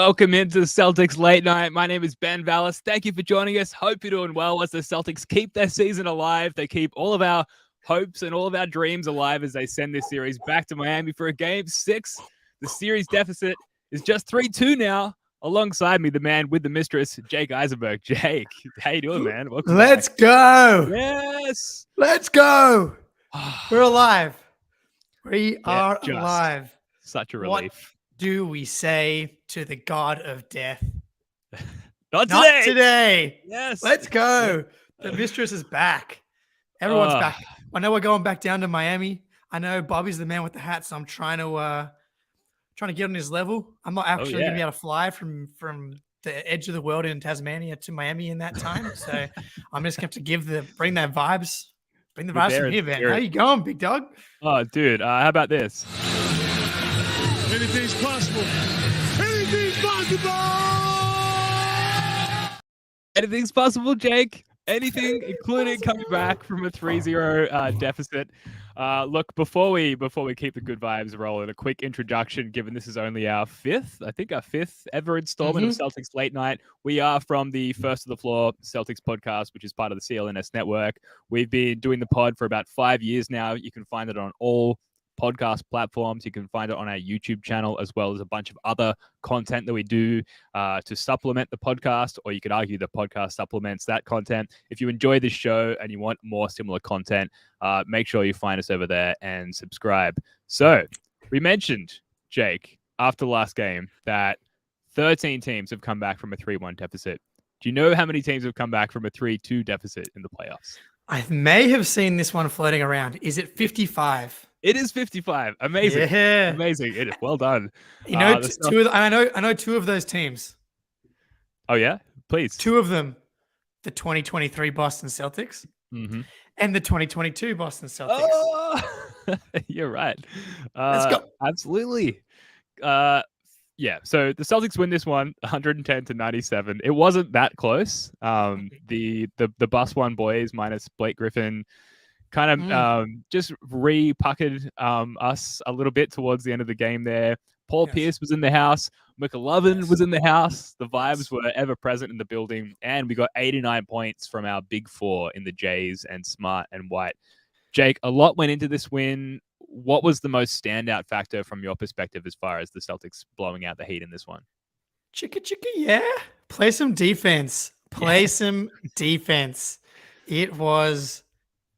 Welcome into the Celtics Late Night. My name is Ben Vallis. Thank you for joining us. Hope you're doing well as the Celtics keep their season alive. They keep all of our hopes and all of our dreams alive as they send this series back to Miami for a Game 6. The series deficit is just 3-2 now. Alongside me, the man with the mistress, Jake Eisenberg. Jake, how you doing, man? Welcome Let's back. go. Yes. Let's go. We're alive. We are just alive. Such a relief. What do we say to the god of death? Not today. Yes. Let's go. The mistress is back. Everyone's back. I know we're going back down to Miami. I know Bobby's the man with the hat, so I'm trying to get on his level. I'm not actually going to be able to fly from the edge of the world in Tasmania to Miami in that time. So I'm just going to bring that vibes. Bring the vibes from here, man. How you going, big dog? Oh, dude. How about this? Anything's possible. Anything's possible. Anything's possible, Jake. Anything, including coming back from a 3-0 deficit. Look, before we keep the good vibes rolling, a quick introduction, given this is only our fifth ever installment of Celtics Late Night. We are from the First of the Floor Celtics podcast, which is part of the CLNS network. We've been doing the pod for about 5 years now. You can find it on all podcast platforms. You can find it on our YouTube channel, as well as a bunch of other content that we do to supplement the podcast, or you could argue the podcast supplements that content. If you enjoy this show and you want more similar content, make sure you find us over there and subscribe. So we mentioned, Jake, after the last game, that 13 teams have come back from a 3-1 deficit. Do you know how many teams have come back from a 3-2 deficit in the playoffs? I may have seen this one floating around. Is it 55? It is 55. Amazing. Yeah. Amazing. It is well done. You know, I know two of those teams. Oh, yeah? Please. Two of them, the 2023 Boston Celtics and the 2022 Boston Celtics. Oh, you're right. Let's go. Absolutely. Yeah, so the Celtics win this one 110-97. It wasn't that close. The bus one boys minus Blake Griffin kind of just re-puckered us a little bit towards the end of the game there. Paul Pierce was in the house. McLovin was in the house. The vibes were ever present in the building. And we got 89 points from our big four in the Jays and Smart and White. Jake, a lot went into this win. What was the most standout factor from your perspective as far as the Celtics blowing out the Heat in this one? Chicka, yeah. Play some defense. Some defense. It was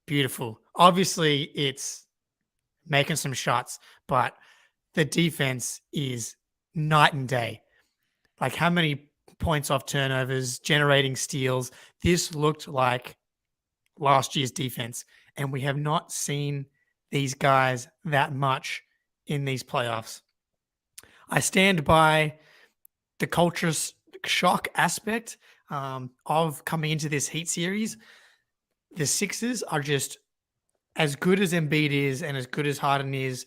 beautiful. Obviously, it's making some shots, but the defense is night and day. Like, how many points off turnovers, generating steals. This looked like last year's defense, and we have not seen these guys that much in these playoffs. I stand by the culture shock aspect of coming into this Heat series. The Sixers are just as good as Embiid is and as good as Harden is.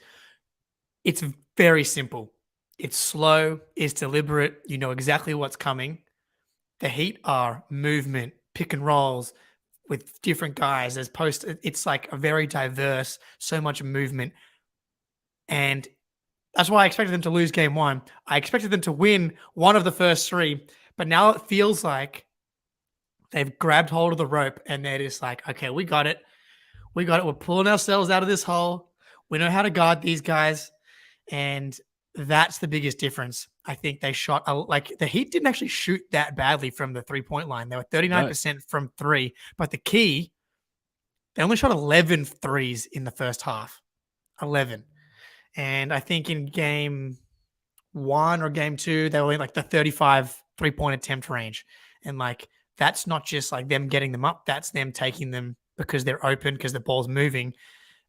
It's very simple. It's slow. It's deliberate. You know exactly what's coming. The Heat are movement, pick and rolls with different guys. It's like a very diverse, so much movement. And that's why I expected them to lose game one. I expected them to win one of the first three, but now it feels like they've grabbed hold of the rope and they're just like, okay, we got it. We're pulling ourselves out of this hole. We know how to guard these guys. And that's the biggest difference. I think they shot, the Heat didn't actually shoot that badly from the 3-point line. They were 39% from three. But the key, they only shot 11 threes in the first half. 11. And I think in game one or game two, they were in like the 35 3-point attempt range. And like, that's not just like them getting them up. That's them taking them because they're open, because the ball's moving.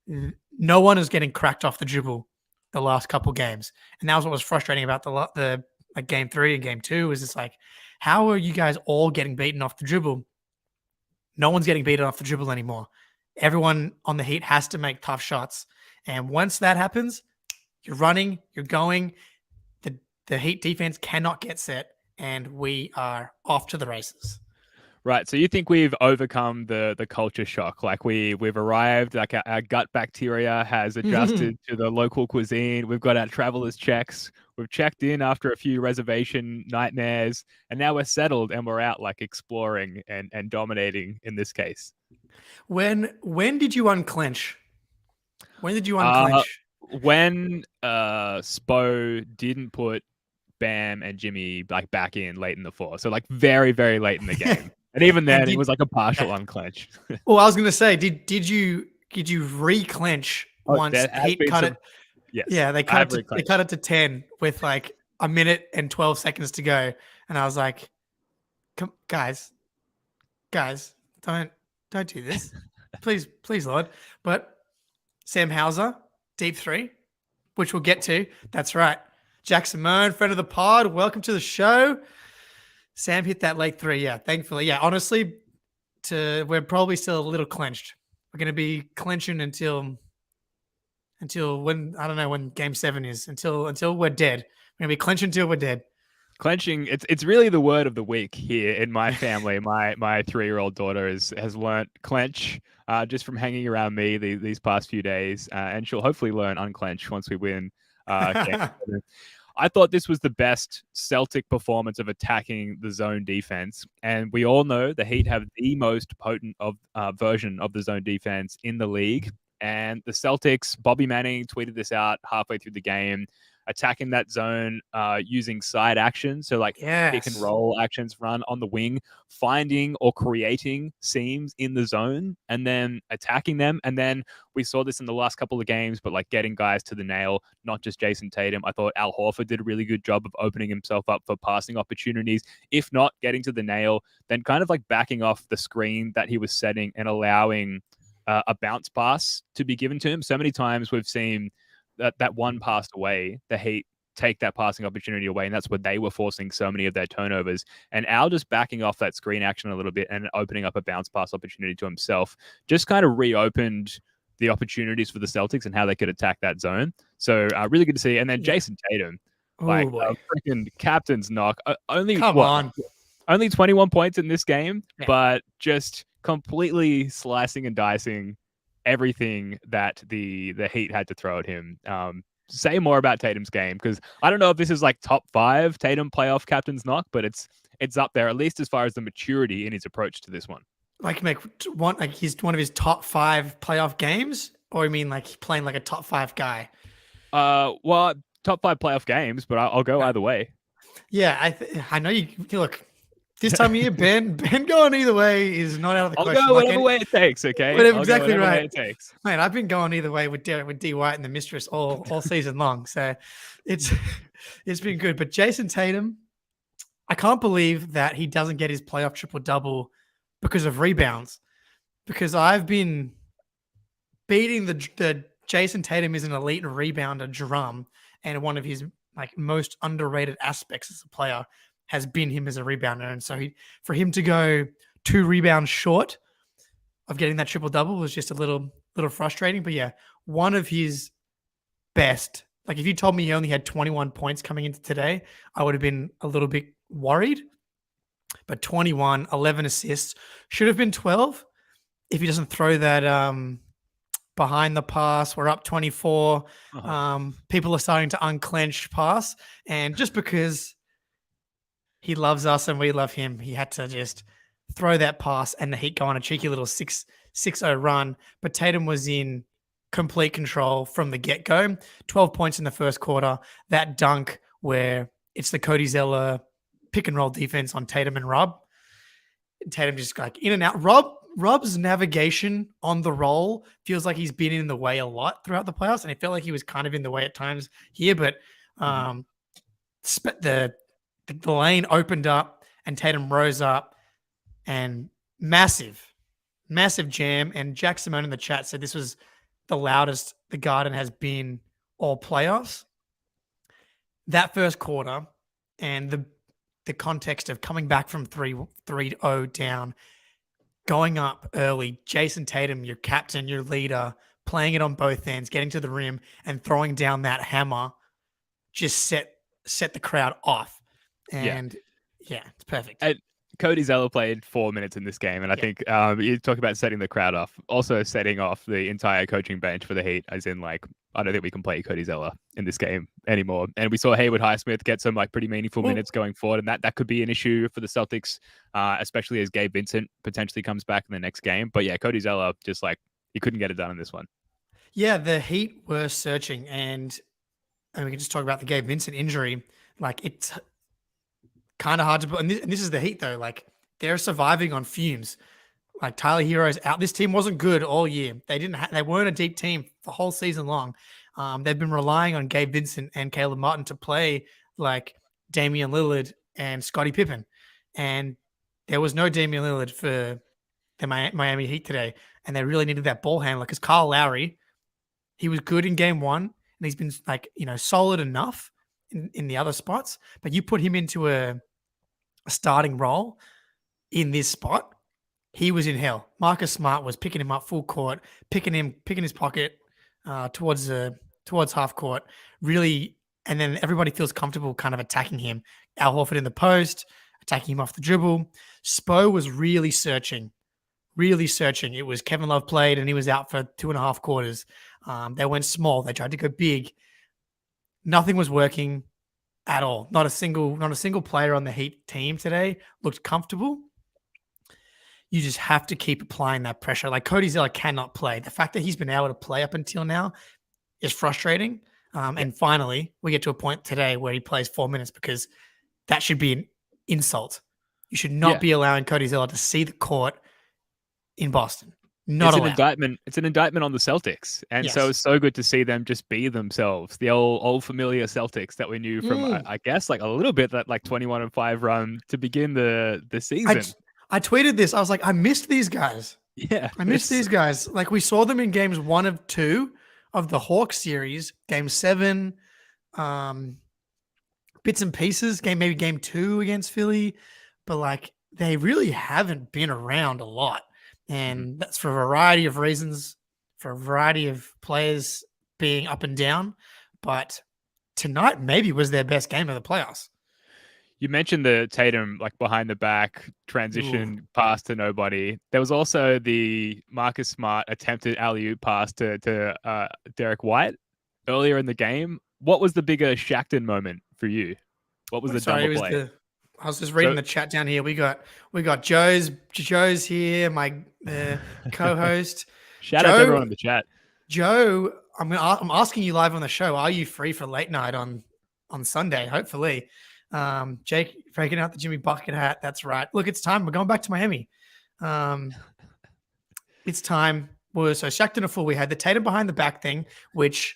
No one is getting cracked off the dribble the last couple games. And that was what was frustrating about the game three and game two, is it's like, how are you guys all getting beaten off the dribble? No one's getting beaten off the dribble anymore. Everyone on the Heat has to make tough shots. And once that happens, you're running, you're going. The Heat defense cannot get set, and we are off to the races. Right. So you think we've overcome the culture shock? Like we've arrived, like our gut bacteria has adjusted to the local cuisine. We've got our travelers checks. We've checked in after a few reservation nightmares, and now we're settled and we're out like exploring and dominating in this case. When did you unclench? When did you Uh unclench? when Spo didn't put Bam and Jimmy like back in late in the fourth. So like very, very late in the game. And even then it was like a partial unclench. Well, I was gonna say, did you re-clench once there has Heat been cut some, it? yes. Yeah, I have they reclenched. cut it to 10 with like a minute and 12 seconds to go. And I was like, come guys, don't do this. Please, Lord. But Sam Hauser, deep three, which we'll get to. That's right. Jack Simone, friend of the pod. Welcome to the show. Sam hit that late three. Yeah, thankfully. Yeah, honestly, we're probably still a little clenched. We're going to be clenching until when, I don't know when game 7 is, until we're dead. We're going to be clenching until we're dead. Clenching, it's really the word of the week here in my family. My 3-year-old daughter has learnt clench just from hanging around me these past few days, and she'll hopefully learn unclench once we win. Game 7. I thought this was the best Celtic performance of attacking the zone defense, and we all know the Heat have the most potent version of the zone defense in the league. And the Celtics, Bobby Manning tweeted this out halfway through the game, attacking that zone using side actions, so like pick and roll actions, run on the wing, finding or creating seams in the zone, and then attacking them. And then we saw this in the last couple of games, but like getting guys to the nail, not just Jason Tatum. I thought Al Horford did a really good job of opening himself up for passing opportunities. If not getting to the nail, then kind of like backing off the screen that he was setting and allowing a bounce pass to be given to him. So many times we've seen that one passed away, the Heat take that passing opportunity away, and that's where they were forcing so many of their turnovers. And Al just backing off that screen action a little bit and opening up a bounce pass opportunity to himself just kind of reopened the opportunities for the Celtics and how they could attack that zone. So really good to see. And then Jason Tatum, like a freaking captain's knock. Only 21 points in this game, but just completely slicing and dicing everything that the Heat had to throw at him. Say more about Tatum's game, because I don't know if this is like top 5 Tatum playoff captain's knock, but it's up there, at least as far as the maturity in his approach to this one. Like he's one of his top 5 playoff games, or you mean like playing like a top 5 guy? Well, top 5 playoff games, but I'll go either way. Yeah, I know you look. This time of year, Ben going either way is not out of the question. I'll go whatever way it takes, okay? Exactly right. Way it takes. Mate, I've been going either way with D White and the Mistress all season long, so it's been good. But Jason Tatum, I can't believe that he doesn't get his playoff triple-double because of rebounds. Because I've been beating the Jason Tatum is an elite rebounder drum, and one of his like most underrated aspects as a player has been him as a rebounder. And so for him to go 2 rebounds short of getting that triple-double was just a little frustrating. But yeah, one of his best. Like if you told me he only had 21 points coming into today, I would have been a little bit worried. But 21, 11 assists, should have been 12 if he doesn't throw that behind the pass. We're up 24. People are starting to unclench pass. And just because he loves us and we love him, he had to just throw that pass and the Heat go on a cheeky little 6-0 run. But Tatum was in complete control from the get-go. 12 points in the first quarter. That dunk where it's the Cody Zeller pick and roll defense on Tatum and Rob. Tatum just like in and out. Rob's navigation on the roll feels like he's been in the way a lot throughout the playoffs, and it felt like he was kind of in the way at times here. But the lane opened up and Tatum rose up, and massive jam. And Jack Simone in the chat said this was the loudest the Garden has been all playoffs. That first quarter and the context of coming back from 3-0 down, going up early, Jason Tatum, your captain, your leader, playing it on both ends, getting to the rim and throwing down that hammer just set the crowd off. And yeah, it's perfect. Cody Zeller played 4 minutes in this game, and I think you talk about setting the crowd off, also setting off the entire coaching bench for the Heat, as in like I don't think we can play Cody Zeller in this game anymore. And we saw Haywood Highsmith get some like pretty meaningful minutes going forward, and that could be an issue for the Celtics, especially as Gabe Vincent potentially comes back in the next game. But yeah, Cody Zeller just like he couldn't get it done in this one. Yeah, the Heat were searching, and we can just talk about the Gabe Vincent injury. Like it's kind of hard to put, and this is the Heat though. Like they're surviving on fumes. Like Tyler Hero's out. This team wasn't good all year. They weren't a deep team the whole season long. They've been relying on Gabe Vincent and Caleb Martin to play like Damian Lillard and Scottie Pippen, and there was no Damian Lillard for the Miami Heat today, and they really needed that ball handler because Kyle Lowry, he was good in game one, and he's been like solid enough in the other spots, but you put him into a starting role in this spot, he was in hell. Marcus Smart was picking him up full court, picking his pocket towards half court, really, and then everybody feels comfortable kind of attacking him. Al Horford in the post, attacking him off the dribble. Spo was really searching. It was Kevin Love played, and he was out for 2.5 quarters. They went small. They tried to go big. Nothing was working at all. Not a single player on the Heat team today looked comfortable. You just have to keep applying that pressure. Like Cody Zeller cannot play. The fact that he's been able to play up until now is frustrating. And finally, we get to a point today where he plays 4 minutes because that should be an insult. You should not be allowing Cody Zeller to see the court in Boston. It's an indictment on the Celtics. And so it's so good to see them just be themselves. The old familiar Celtics that we knew from, I guess, like a little bit that like 21-5 run to begin the season. I tweeted this. I was like, I missed these guys. Yeah. I missed these guys. Like we saw them in games 1 of 2 of the Hawks series, game 7, bits and pieces, maybe game 2 against Philly. But like they really haven't been around a lot. And that's for a variety of reasons, for a variety of players being up and down. But tonight maybe was their best game of the playoffs. You mentioned the Tatum like behind the back transition pass to nobody. There was also the Marcus Smart attempted alley-oop pass to Derek White earlier in the game. What was the bigger Shaqtin moment for you? What was the double play? I was just reading the chat down here. We got Joe's here, my co-host. Shout out to everyone in the chat. Joe, I'm asking you live on the show. Are you free for late night on Sunday? Hopefully. Jake breaking out the Jimmy Bucket hat. That's right. Look, it's time. We're going back to Miami. It's time. So Shaqtin a fool. We had the Tatum behind the back thing, which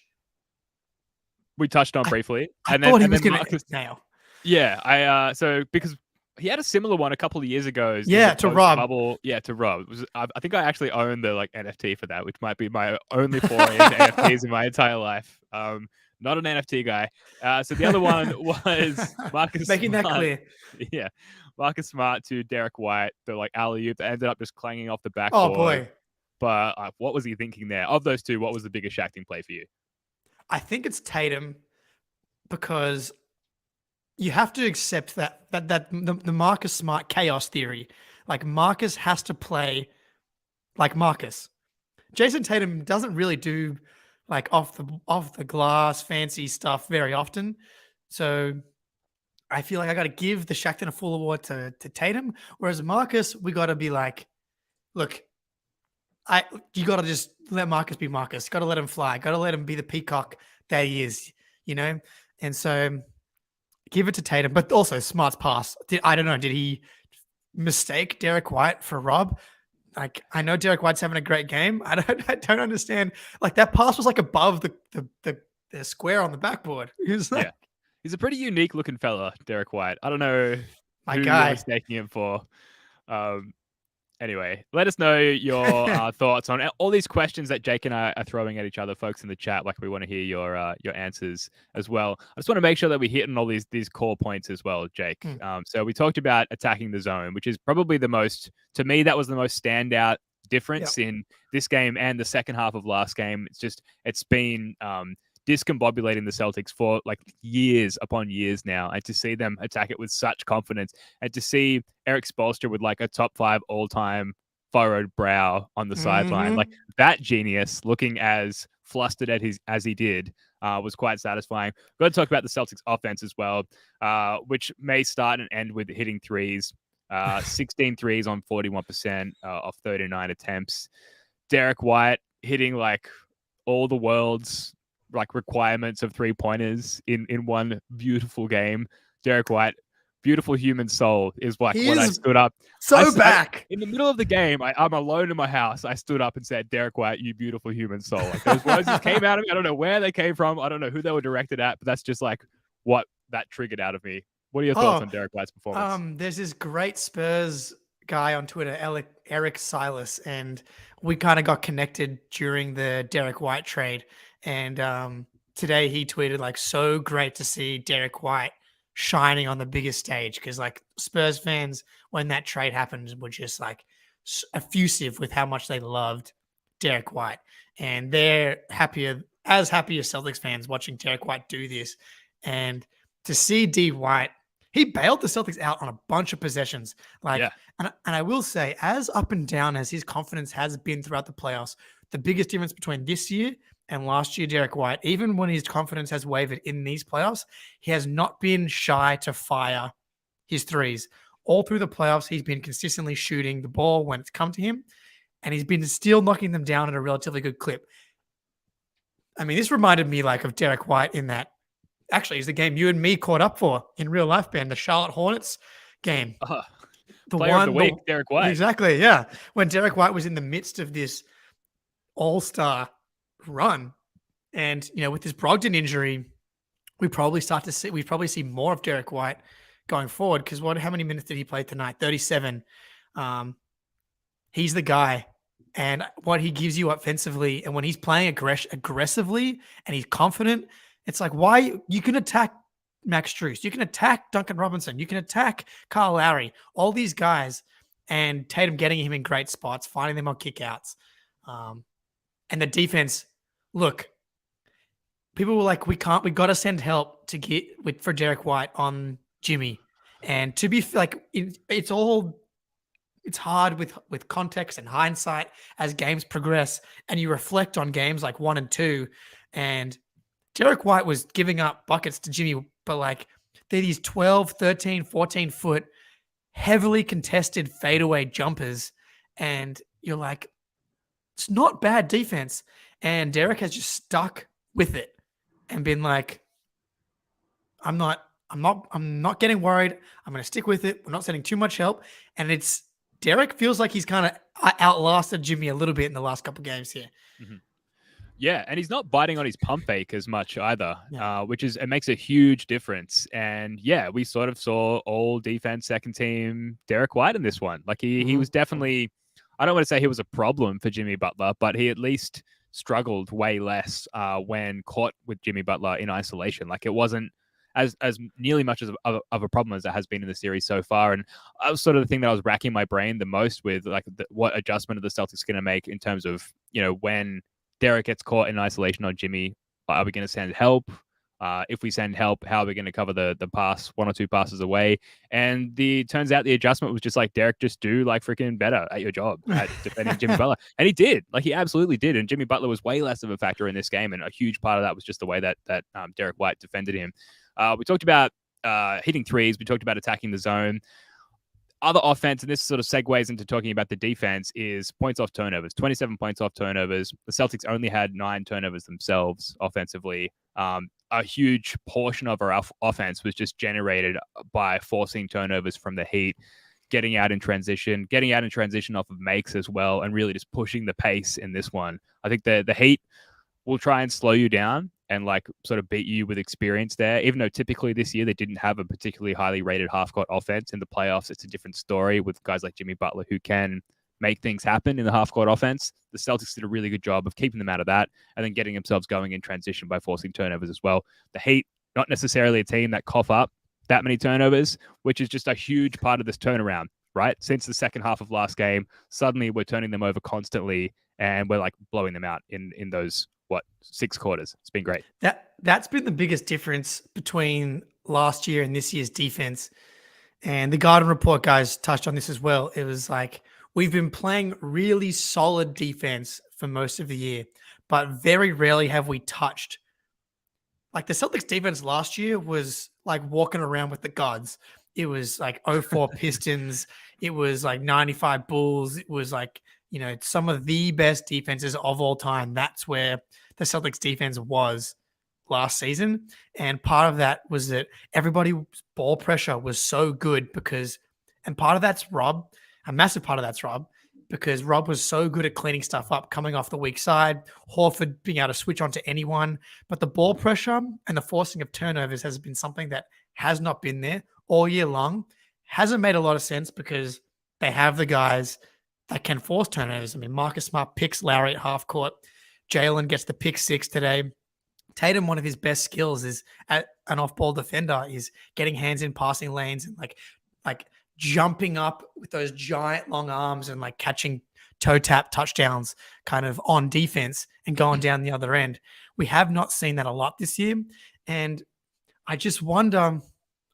we touched on briefly. I thought he was going to nail. Yeah, so because he had a similar one a couple of years ago. To Rob. To Rob. I think I actually own the like NFT for that, which might be my only foray into NFTs in my entire life. Not an NFT guy. So the other one was Marcus Making Smart. That clear. Yeah. Marcus Smart to Derek White, the like alley-oop that ended up just clanging off the backboard. Oh, boy. But what was he thinking there? Of those two, what was the biggest Shaqtin play for you? I think it's Tatum because you have to accept that the Marcus Smart chaos theory. Like Marcus has to play like Marcus. Jason Tatum doesn't really do like off the glass fancy stuff very often. So I feel like I got to give the Shaqtin a full award to Tatum. Whereas Marcus, we got to be like, look, you got to just let Marcus be Marcus. Got to let him fly. Got to let him be the peacock that he is, And so give it to Tatum, but also Smart's pass. I don't know. Did he mistake Derek White for Rob? Like, I know Derek White's having a great game. I don't understand. Like that pass was like above the square on the backboard. He's a pretty unique looking fella, Derek White. I don't know who you're mistaking him for. Anyway, let us know your thoughts on all these questions that Jake and I are throwing at each other, folks in the chat. Like we want to hear your answers as well. I just want to make sure that we hit on all these core points as well, Jake. So we talked about attacking the zone, which is probably the most, to me, that was the most standout difference in this game and the second half of last game. It's been discombobulating the Celtics for like years upon years now, and to see them attack it with such confidence, and to see Eric Spoelstra with like a top 5 all-time furrowed brow on the sideline, like that genius looking as flustered as he did, was quite satisfying. Got to talk about the Celtics offense as well, which may start and end with hitting threes. 16 threes on 41% of 39 attempts. Derek White hitting like all the world's like requirements of 3-pointers in one beautiful game. Derek White, beautiful human soul, is like He what I is stood up. back. In the middle of the game, I'm alone in my house. I stood up and said, Derek White, you beautiful human soul. Like those words just came out of me. I don't know where they came from. I don't know who they were directed at, but that's just like what that triggered out of me. What are your thoughts on Derek White's performance? There's this great Spurs guy on Twitter, Eric Silas, and we kind of got connected during the Derek White trade. And today he tweeted like, so great to see Derek White shining on the biggest stage, because like Spurs fans, when that trade happened, were just like effusive with how much they loved Derek White, and they're happy as Celtics fans watching Derek White do this. And to see D White, he bailed the Celtics out on a bunch of possessions. And I will say, as up and down as his confidence has been throughout the playoffs, the biggest difference between this year and last year, Derek White, even when his confidence has wavered in these playoffs, he has not been shy to fire his threes. All through the playoffs, he's been consistently shooting the ball when it's come to him, and he's been still knocking them down at a relatively good clip. I mean, this reminded me like of Derek White in that, actually, it's the game you and me caught up for in real life, Ben, the Charlotte Hornets game. Player of the week, Derek White. Exactly, yeah. When Derek White was in the midst of this all-star run, and with this Brogdon injury, we probably see more of Derek White going forward, because how many minutes did he play tonight? 37. He's the guy, and what he gives you offensively, and when he's playing aggressively and he's confident, it's like, why you can attack Max Strus, you can attack Duncan Robinson, you can attack Kyle Lowry, all these guys, and Tatum getting him in great spots, finding them on kickouts. And the defense, look, people were like, we got to send help to get for Derek White on Jimmy. And to be like, it's hard with context and hindsight as games progress, and you reflect on games like 1 and 2, and Derek White was giving up buckets to Jimmy, but like they're these 12, 13, 14-foot, heavily contested fadeaway jumpers, and you're like, it's not bad defense. And Derek has just stuck with it and been like, I'm not getting worried. I'm going to stick with it. We're not sending too much help. And Derek feels like he's kind of outlasted Jimmy a little bit in the last couple of games here. Mm-hmm. Yeah, and he's not biting on his pump fake as much either, it makes a huge difference. And yeah, we sort of saw all defense second team Derek White in this one. Like he was definitely, I don't want to say he was a problem for Jimmy Butler, but he at least struggled way less when caught with Jimmy Butler in isolation. Like it wasn't as nearly much of a problem as it has been in the series so far. And that was sort of the thing that I was racking my brain the most with, like what adjustment are the Celtics going to make in terms of, when Derek gets caught in isolation on Jimmy, are we going to send help? If we send help, how are we going to cover the pass 1 or 2 passes away? And turns out the adjustment was just like, Derek, just do like freaking better at your job at defending Jimmy Butler. And he did. Like he absolutely did. And Jimmy Butler was way less of a factor in this game. And a huge part of that was just the way that Derek White defended him. We talked about hitting threes. We talked about attacking the zone. Other offense, and this sort of segues into talking about the defense, is points off turnovers. 27 points off turnovers. The Celtics only had 9 turnovers themselves offensively. A huge portion of our offense was just generated by forcing turnovers from the Heat, getting out in transition off of makes as well, and really just pushing the pace in this one. I think the Heat will try and slow you down and like sort of beat you with experience there, even though typically this year they didn't have a particularly highly rated half-court offense. In the playoffs, it's a different story with guys like Jimmy Butler who can make things happen in the half-court offense. The Celtics did a really good job of keeping them out of that and then getting themselves going in transition by forcing turnovers as well. The Heat, not necessarily a team that cough up that many turnovers, which is just a huge part of this turnaround, right? Since the second half of last game, suddenly we're turning them over constantly and we're like blowing them out in those 6 quarters. It's been great. That's been the biggest difference between last year and this year's defense. And the Garden Report guys touched on this as well. It was like we've been playing really solid defense for most of the year, but very rarely have we touched. Like the Celtics defense last year was like walking around with the gods. It was like 04 Pistons. It was like 95 Bulls. It was like, some of the best defenses of all time. That's where the Celtics defense was last season. And part of that was that everybody's ball pressure was so good and part of that's Rob, a massive part of that's Rob, because Rob was so good at cleaning stuff up, coming off the weak side, Horford being able to switch on to anyone. But the ball pressure and the forcing of turnovers has been something that has not been there all year long. Hasn't made a lot of sense because they have the guys that can force turnovers. I mean, Marcus Smart picks Lowry at half court. Jalen gets the pick 6 today. Tatum, one of his best skills is at an off-ball defender is getting hands in passing lanes and like jumping up with those giant long arms and like catching toe tap touchdowns kind of on defense and going down the other end. We have not seen that a lot this year. And I just wonder,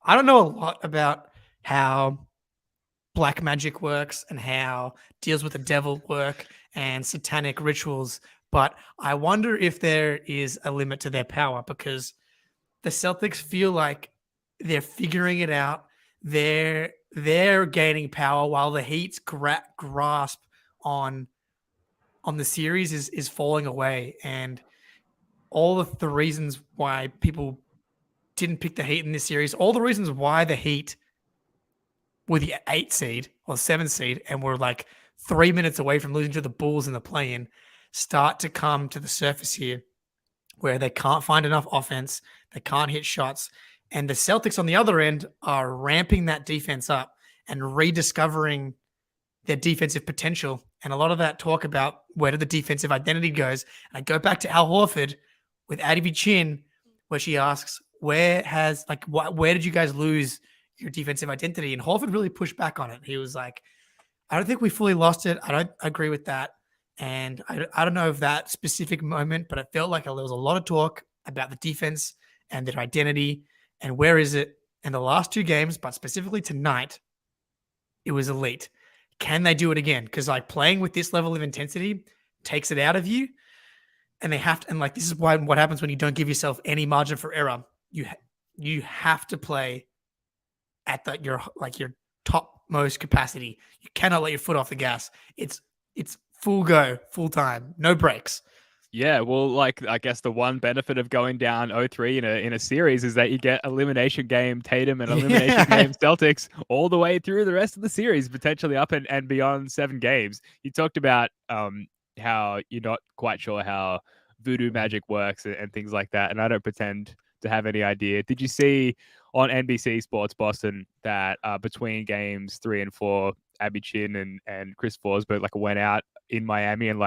I don't know a lot about how black magic works and how deals with the devil work and satanic rituals, but I wonder if there is a limit to their power because the Celtics feel like they're figuring it out. They're gaining power while the Heat's grasp on the series is falling away. And all of the reasons why people didn't pick the Heat in this series, all the reasons why the Heat were the 8 seed or 7 seed and were like 3 minutes away from losing to the Bulls in the play-in start to come to the surface here, where they can't find enough offense, they can't hit shots, and the Celtics on the other end are ramping that defense up and rediscovering their defensive potential. And a lot of that talk about where did the defensive identity goes. And I go back to Al Horford with Addie Chin, where she asks, where did you guys lose your defensive identity? And Horford really pushed back on it. He was like, I don't think we fully lost it. I don't agree with that. And I don't know if that specific moment, but it felt like there was a lot of talk about the defense and their identity and where is it in the last 2 games, but specifically tonight, it was elite. Can they do it again? Because like playing with this level of intensity takes it out of you, and they have to. And like this is why what happens when you don't give yourself any margin for error. You have to play at your topmost capacity. You cannot let your foot off the gas. It's full go, full time, no breaks. Yeah, well, like I guess the one benefit of going down 0-3 in a series is that you get elimination game Tatum and elimination game Celtics all the way through the rest of the series, potentially up and beyond 7 games. You talked about how you're not quite sure how voodoo magic works and things like that, and I don't pretend to have any idea. Did you see on NBC Sports Boston that between games 3 and 4, Abby Chin and Chris Forsberg went out in Miami and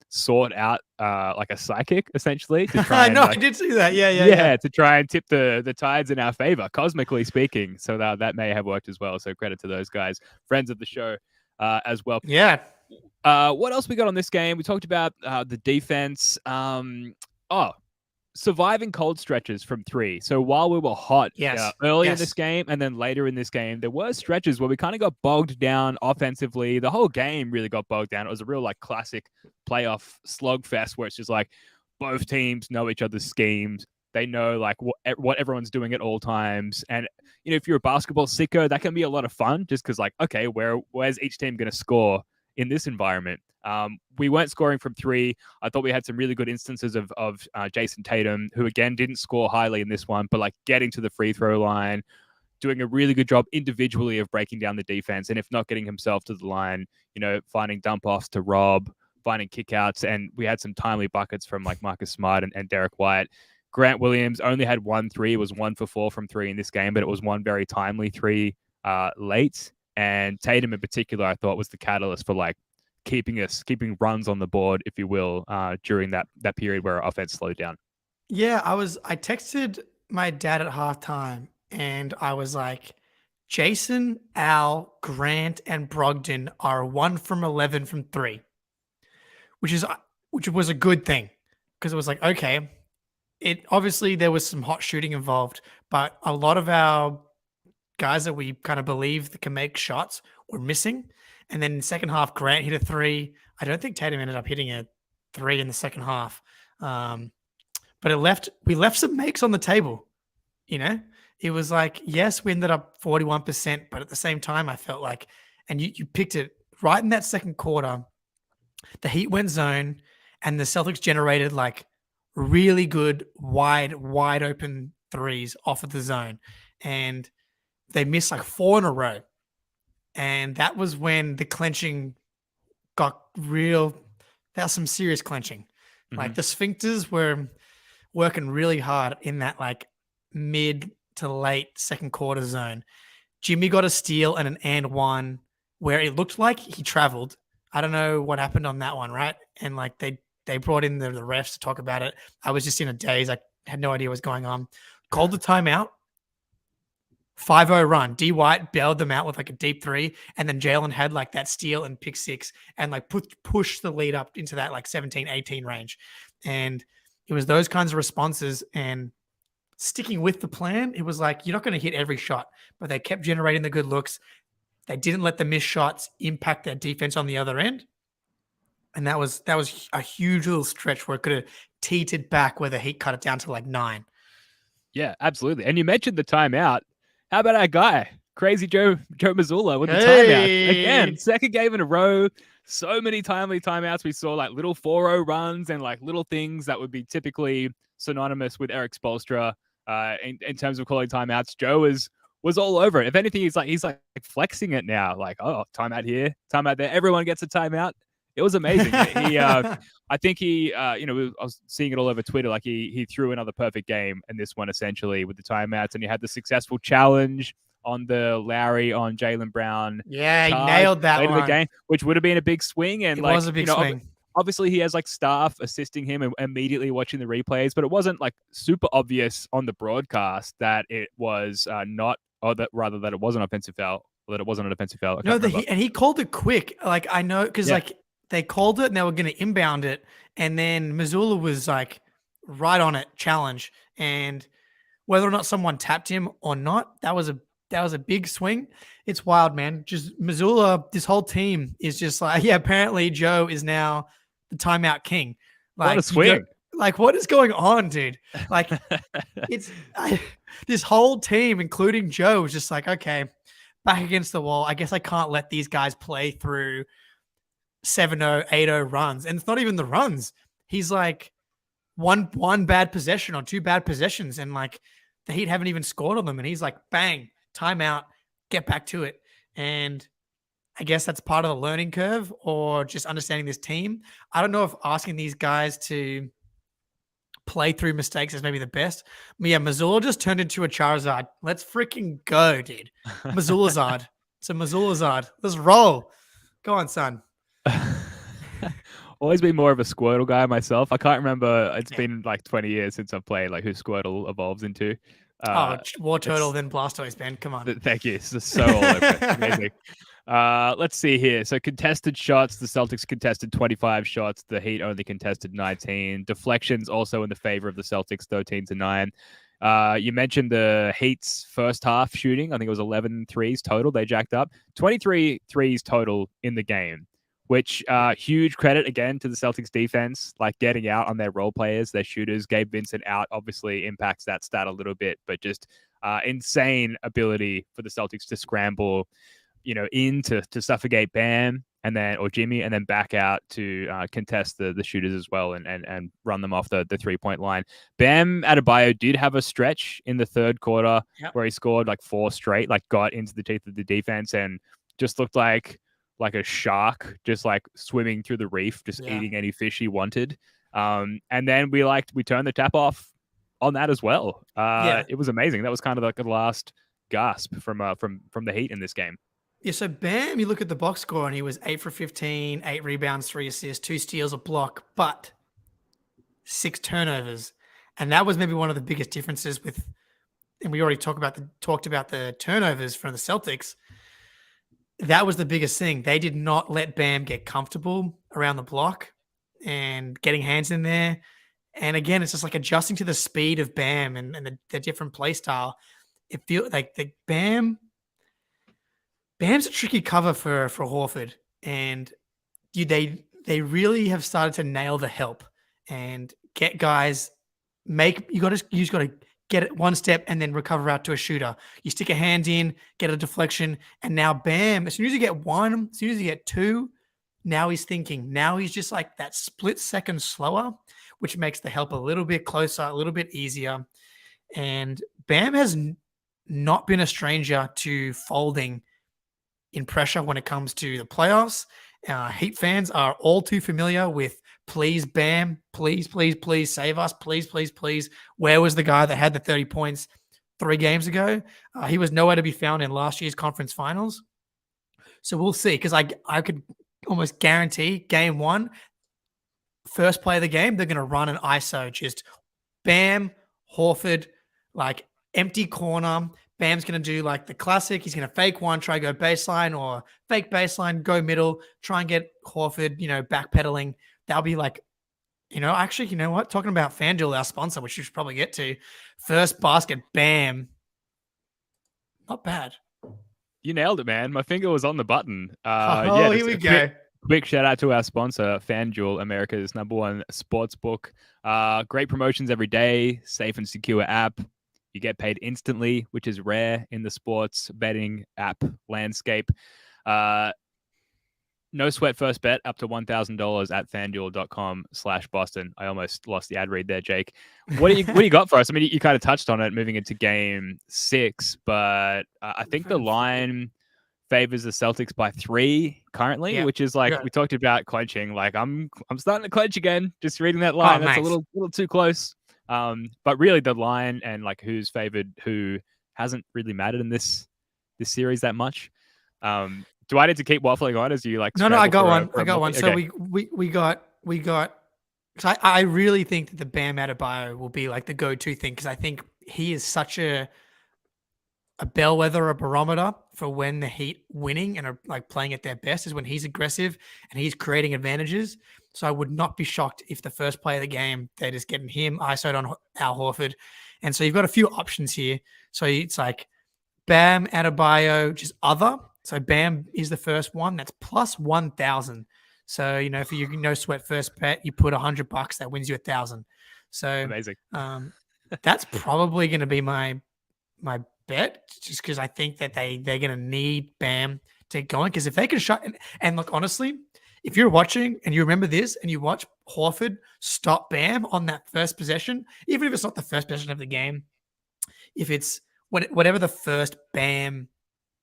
sought out like a psychic essentially to try and, I did see that. Yeah. To try and tip the tides in our favor, cosmically speaking. So that may have worked as well. So credit to those guys, friends of the show as well. Yeah. What else we got on this game? We talked about the defense. Surviving cold stretches from 3. So while we were hot early in this game and then later in this game, there were stretches where we kind of got bogged down offensively. The whole game really got bogged down. It was a real classic playoff slugfest where it's just both teams know each other's schemes. They know what everyone's doing at all times. And if you're a basketball sicko, that can be a lot of fun just because okay, where's each team going to score in this environment? We weren't scoring from 3. I thought we had some really good instances of Jason Tatum, who again didn't score highly in this one, but getting to the free throw line, doing a really good job individually of breaking down the defense. And if not getting himself to the line, finding dump offs to Rob, finding kickouts. And we had some timely buckets from Marcus Smart and Derek White. Grant Williams only had 1 3, was 1 for 4 from 3 in this game, but it was one very timely 3 late. And Tatum in particular, I thought was the catalyst for keeping runs on the board, if you will, during that period where our offense slowed down. Yeah, I texted my dad at halftime and I was like, Jason, Al, Grant, and Brogdon are 1 from 11 from 3, which was a good thing because it was like, okay, it obviously there was some hot shooting involved, but a lot of our guys that we kind of believe that can make shots were missing. And then in the second half, Grant hit a three. I don't think Tatum ended up hitting a three in the second half. But we left some makes on the table. You know, it was like, yes, we ended up 41%, but at the same time, I felt like, and you picked it right in that second quarter, the Heat went zone and the Celtics generated like really good, wide open threes off of the zone. And they missed like 4 in a row. And that was when the clenching got real. That was some serious clenching. Like the sphincters were working really hard in that like mid to late second quarter zone. Jimmy got a steal and an and one where it looked like he traveled. I don't know what happened on that one, right? And like they brought in the refs to talk about it. I was just in a daze. I had no idea what was going on. Called the timeout. 5-0 run. D White bailed them out with like a deep three, and then Jalen had like that steal and pick six and like push the lead up into that like 17, 18 range. And it was those kinds of responses and sticking with the plan. It was like, you're not going to hit every shot, but they kept generating the good looks. They didn't let the missed shots impact their defense on the other end. And that was a huge little stretch where it could have teetered back where the Heat cut it down to like 9. Yeah, absolutely. And you mentioned the timeout. How about our guy, Crazy Joe Mazzulla with the timeout? Again, second game in a row. So many timely timeouts. We saw like little 4-0 runs and like little things that would be typically synonymous with Eric Spoelstra in terms of calling timeouts. Joe was all over it. If anything, he's like flexing it now. Like, oh, timeout here, timeout there. Everyone gets a timeout. It was amazing. I think I was seeing it all over Twitter. Like he threw another perfect game in this one, essentially, with the timeouts. And he had the successful challenge on the Lowry on Jaylen Brown. Yeah, he nailed that one. The game, which would have been a big swing. And it like, was a big swing. Obviously, he has like staff assisting him and immediately watching the replays, but it wasn't like super obvious on the broadcast that it was not, or that rather that it was an offensive foul, or that it wasn't an offensive foul. No, he called it quick. Like I know because like they called it and they were going to inbound it, and then Mazzulla was like right on it, challenge, and whether or not someone tapped him or not, that was a big swing. It's wild, man. Just Mazzulla, this whole team is just like, yeah, apparently Joe is now the timeout king. Like, what a swing. Like, what is going on, dude? Like, this whole team, including Joe, was just like, okay, back against the wall. I guess I can't let these guys play through 7-0, 8-0 runs. And it's not even the runs. He's like one bad possession or 2 bad possessions, and like the Heat haven't even scored on them. And he's like, bang, timeout, get back to it. And I guess that's part of the learning curve or just understanding this team. I don't know if asking these guys to play through mistakes is maybe the best. But yeah, Mazzulla just turned into a Charizard. Let's freaking go, dude. Mazzullazard. It's a Mazzullazard. Let's roll. Go on, son. Always been more of a Squirtle guy myself. I can't remember. It's been like 20 years since I've played like who Squirtle evolves into. War Turtle, then Blastoise, Ben. Come on. Thank you. It's so all over. Amazing. Let's see here. So contested shots, the Celtics contested 25 shots. The Heat only contested 19. Deflections also in the favor of the Celtics, 13-9. You mentioned the Heat's first half shooting. I think it was 11 threes total. They jacked up 23 threes total in the game, which huge credit again to the Celtics defense, like getting out on their role players, their shooters. Gabe Vincent out obviously impacts that stat a little bit, but just insane ability for the Celtics to scramble, in to suffocate Bam or Jimmy, and then back out to contest the shooters as well and run them off the 3-point line. Bam Adebayo did have a stretch in the third quarter where he scored like 4 straight, like got into the teeth of the defense and just looked like a shark, just like swimming through the reef, just eating any fish he wanted. And then we turned the tap off on that as well. It was amazing. That was kind of like the last gasp from the Heat in this game. Yeah, so Bam, you look at the box score and he was 8 for 15, 8 rebounds, 3 assists, 2 steals, a block, but 6 turnovers. And that was maybe one of the biggest differences and we already talked about the turnovers from the Celtics. That was the biggest thing. They did not let Bam get comfortable around the block and getting hands in there. And again, it's just like adjusting to the speed of Bam and the different play style. It feels like the Bam's a tricky cover for Horford, and they really have started to nail the help and get guys you just got to get it one step and then recover out to a shooter. You stick a hand in, get a deflection, and now Bam, as soon as you get one, as soon as you get two, now he's thinking. Now he's just like that split second slower, which makes the help a little bit closer, a little bit easier. And Bam has not been a stranger to folding in pressure when it comes to the playoffs. Heat fans are all too familiar with please, Bam, please, please, please save us. Please, please, please. Where was the guy that had the 30 points 3 games ago? He was nowhere to be found in last year's conference finals. So we'll see, because I could almost guarantee game 1, first play of the game, they're going to run an ISO, just Bam, Horford, like empty corner. Bam's going to do like the classic. He's going to fake one, try go baseline, or fake baseline, go middle, try and get Horford, backpedaling. That'll be like, actually, you know what? Talking about FanDuel, our sponsor, which you should probably get to. First basket, Bam. Not bad. You nailed it, man. My finger was on the button. Here we go. Quick shout out to our sponsor, FanDuel, America's #1 sports book. Great promotions every day, safe and secure app. You get paid instantly, which is rare in the sports betting app landscape. No sweat first bet up to $1,000 at FanDuel.com/Boston. I almost lost the ad read there, Jake. What do you got for us? I mean, you kind of touched on it moving into game 6, but I think the line favors the Celtics by 3 currently, which is like we talked about clenching. Like I'm starting to clench again. Just reading that line, that's nice. a little too close. But really, the line and like who's favored, who hasn't really mattered in this series that much. Do I need to keep waffling on as you like? No, I got one. I got one. Okay. So we got. Because I really think that the Bam Adebayo will be like the go-to thing, because I think he is such a bellwether, a barometer for when the Heat winning and are like playing at their best is when he's aggressive and he's creating advantages. So I would not be shocked if the first play of the game, they're just getting him ISO'd on Al Horford. And so you've got a few options here. So it's like Bam Adebayo, just other. So Bam is the first one. That's plus 1,000. So, if you no sweat first bet, you put $100, that wins you 1,000. So Amazing. That's probably going to be my bet, just because I think that they're going to need Bam to get going. Because if they can shut and look, honestly, if you're watching and you remember this and you watch Horford stop Bam on that first possession, even if it's not the first possession of the game, if it's whatever the first Bam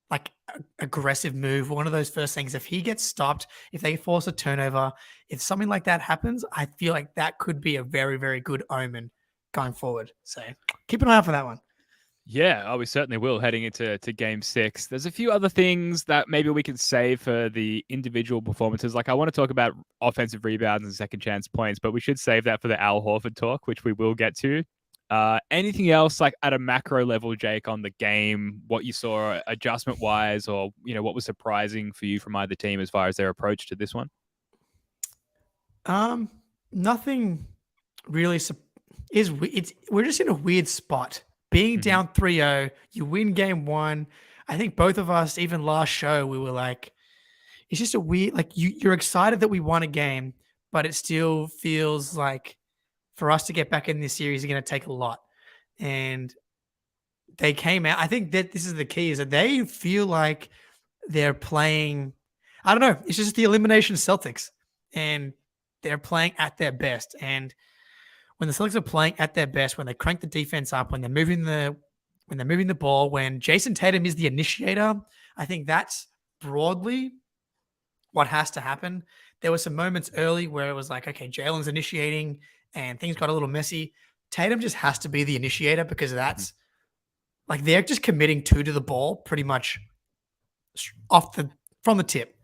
like aggressive move, one of those first things, if he gets stopped, if they force a turnover, if something like that happens, I feel like that could be a very, very good omen going forward. So keep an eye out for that one. Yeah, we certainly will heading into game 6. There's a few other things that maybe we can save for the individual performances. Like I want to talk about offensive rebounds and second chance points, but we should save that for the Al Horford talk, which we will get to. Anything else like at a macro level, Jake, on the game, what you saw adjustment wise, or, what was surprising for you from either team as far as their approach to this one? Nothing really we're just in a weird spot. Being down 3-0, you win game 1. I think both of us, even last show, we were like, it's just a weird, like you're excited that we won a game, but it still feels like for us to get back in this series is going to take a lot. And they came out. I think that this is the key, is that they feel like they're playing, I don't know, it's just the elimination Celtics, and they're playing at their best. And when the Celtics are playing at their best, when they crank the defense up, when they're moving the ball, when Jason Tatum is the initiator, I think that's broadly what has to happen. There were some moments early where it was like, okay, Jalen's initiating and things got a little messy. Tatum just has to be the initiator, because that's like they're just committing 2 to the ball pretty much from the tip.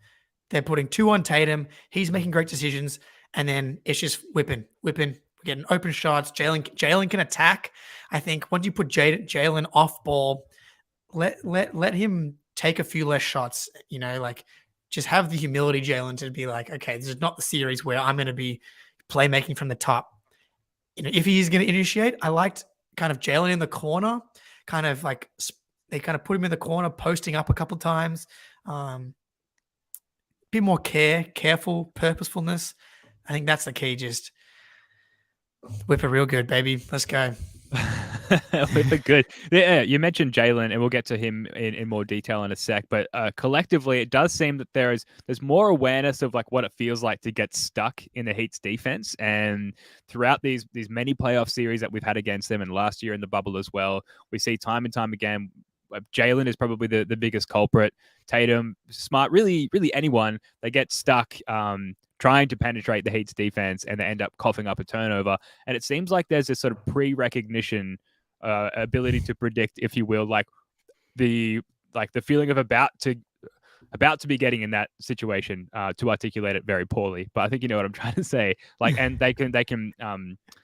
They're putting 2 on Tatum. He's making great decisions, and then it's just whipping. We're getting open shots. Jalen can attack. I think once you put Jalen off ball, let him take a few less shots. Like just have the humility, Jalen, to be like, okay, this is not the series where I'm going to be playmaking from the top. if he's going to initiate, I liked kind of Jalen in the corner, kind of like they kind of put him in the corner, posting up a couple times. Bit more careful, purposefulness. I think that's the key. Just whip it real good, baby. Let's go. Whip it good. Yeah, you mentioned Jalen, and we'll get to him in more detail in a sec. But collectively, it does seem that there's more awareness of like what it feels like to get stuck in the Heat's defense. And throughout these many playoff series that we've had against them, and last year in the bubble as well, we see time and time again. Jalen is probably the biggest culprit. Tatum, Smart, really anyone, they get stuck trying to penetrate the Heat's defense, and they end up coughing up a turnover. And it seems like there's this sort of pre-recognition ability to predict, if you will, like the feeling of about to be getting in that situation, to articulate it very poorly. But I think you know what I'm trying to say. Like, and they can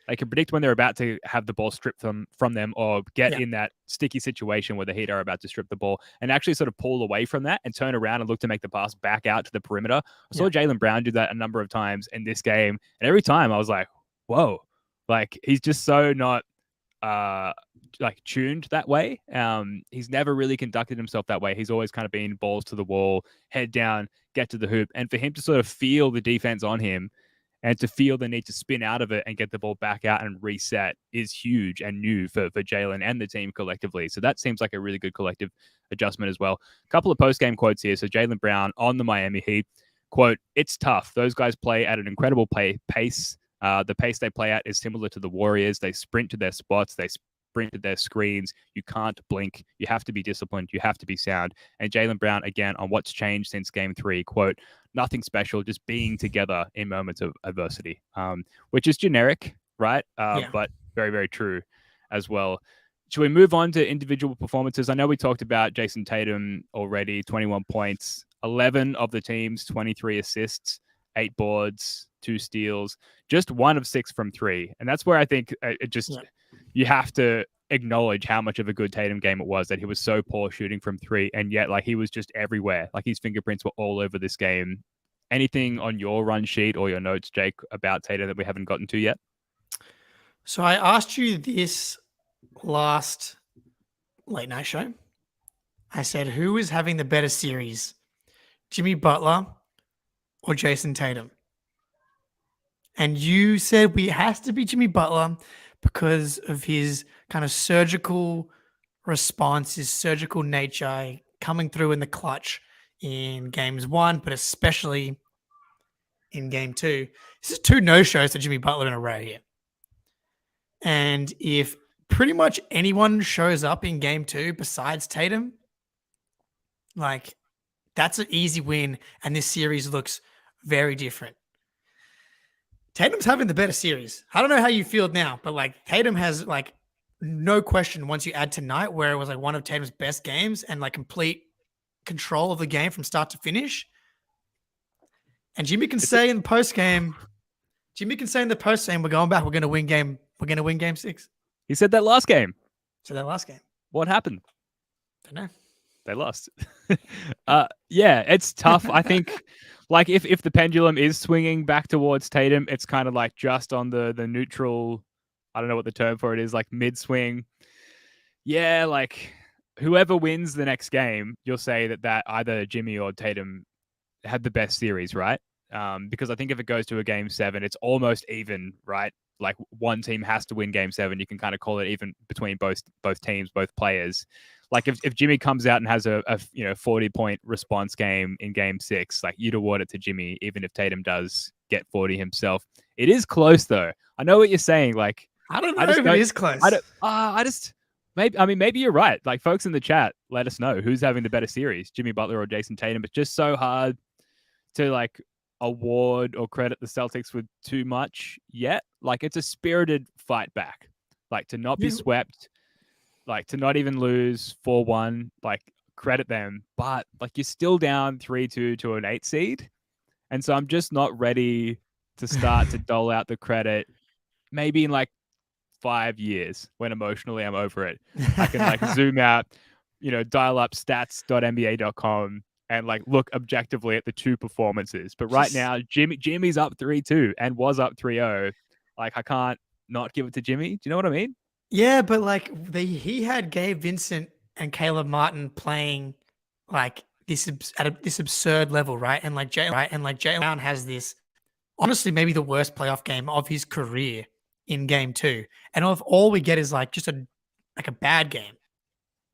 predict when they're about to have the ball stripped from them, or get in that sticky situation where the Heat are about to strip the ball, and actually sort of pull away from that and turn around and look to make the pass back out to the perimeter. I saw Jaylen Brown do that a number of times in this game, and every time I was like, whoa, like he's just so not like tuned that way. He's never really conducted himself that way. He's always kind of been balls to the wall, head down, get to the hoop. And for him to sort of feel the defense on him and to feel the need to spin out of it and get the ball back out and reset is huge and new for Jalen and the team collectively. So that seems like a really good collective adjustment as well. A couple of post-game quotes here. So Jaylen Brown on the Miami Heat, quote, "It's tough. Those guys play at an incredible pace. The pace they play at is similar to the Warriors. They sprint to their spots. They sprint to their screens. You can't blink. You have to be disciplined. You have to be sound." And Jaylen Brown, again, on what's changed since game 3, quote, "Nothing special, just being together in moments of adversity," which is generic, right? But very, very true as well. Should we move on to individual performances? I know we talked about Jason Tatum already, 21 points, 11 of the team's 23 assists, 8 boards, 2 steals, just 1 of 6 from 3. And that's where I think you have to acknowledge how much of a good Tatum game it was, that he was so poor shooting from 3, and yet like he was just everywhere. Like his fingerprints were all over this game. Anything on your run sheet or your notes, Jake, about Tatum that we haven't gotten to yet? So I asked you this last late night show. I said, who is having the better series, Jimmy Butler or Jason Tatum? And you said it has to be Jimmy Butler because of his kind of surgical response, his surgical nature coming through in the clutch in games 1, but especially in game 2. This is 2 no-shows to Jimmy Butler in a row here. And if pretty much anyone shows up in game 2 besides Tatum, like that's an easy win. And this series looks very different. Tatum's having the better series. I don't know how you feel now, but like Tatum has like no question once you add tonight, where it was like one of Tatum's best games and like complete control of the game from start to finish. And Jimmy can say in the post game, we're going back. We're going to win game 6. He said that last game. What happened? Don't know. They lost. Yeah, it's tough. I think like if the pendulum is swinging back towards Tatum, it's kind of like just on the neutral, I don't know what the term for it is, like mid swing. Yeah, like whoever wins the next game, you'll say that either Jimmy or Tatum had the best series, right? Because I think if it goes to a game 7, it's almost even, right? Like one team has to win game 7. You can kind of call it even between both teams, both players. Like if Jimmy comes out and has a 40-point response game in game 6, like you'd award it to Jimmy, even if Tatum does get 40 himself. It is close though. I know what you're saying. Like I don't know if it is close. Maybe you're right. Like folks in the chat, let us know who's having the better series, Jimmy Butler or Jason Tatum. It's just so hard to like award or credit the Celtics with too much yet. Like it's a spirited fight back, like to not be swept, like to not even lose 4-1, like credit them, but like you're still down 3-2 to an 8 seed. And so I'm just not ready to start to dole out the credit. Maybe in like 5 years when emotionally I'm over it, I can like zoom out, dial up stats.nba.com and like look objectively at the 2 performances. But right now, Jimmy's up 3-2 and was up 3-0. Like I can't not give it to Jimmy. Do you know what I mean? Yeah, but like he had Gabe Vincent and Caleb Martin playing like this absurd level, right? And like Jaylen Brown has this honestly maybe the worst playoff game of his career in game 2. And if all we get is like just a bad game.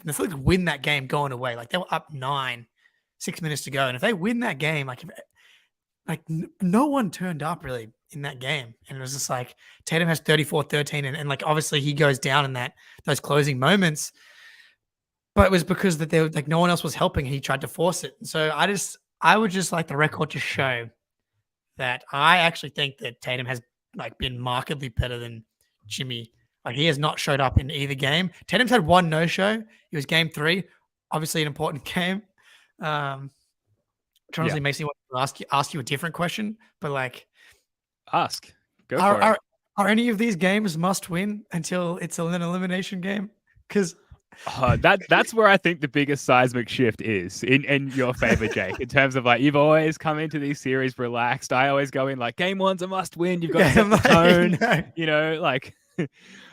And the Celtics win that game going away. Like they were up 9, 6 minutes to go. And if they win that game, no one turned up really in that game. And it was just like Tatum has 34-13 and like obviously he goes down in those closing moments. But it was because that there like no one else was helping and he tried to force it. And so I would just like the record to show that I actually think that Tatum has like been markedly better than Jimmy. Like he has not showed up in either game. Tatum's had one no-show. It was game 3, obviously an important game. Which honestly makes me want to ask you a different question, but like, ask. Go for it. Are any of these games must win until it's an elimination game? Because that's where I think the biggest seismic shift is in your favor, Jake. In terms of like, you've always come into these series relaxed. I always go in like, game 1's a must win. You've got to set the tone, you know, like.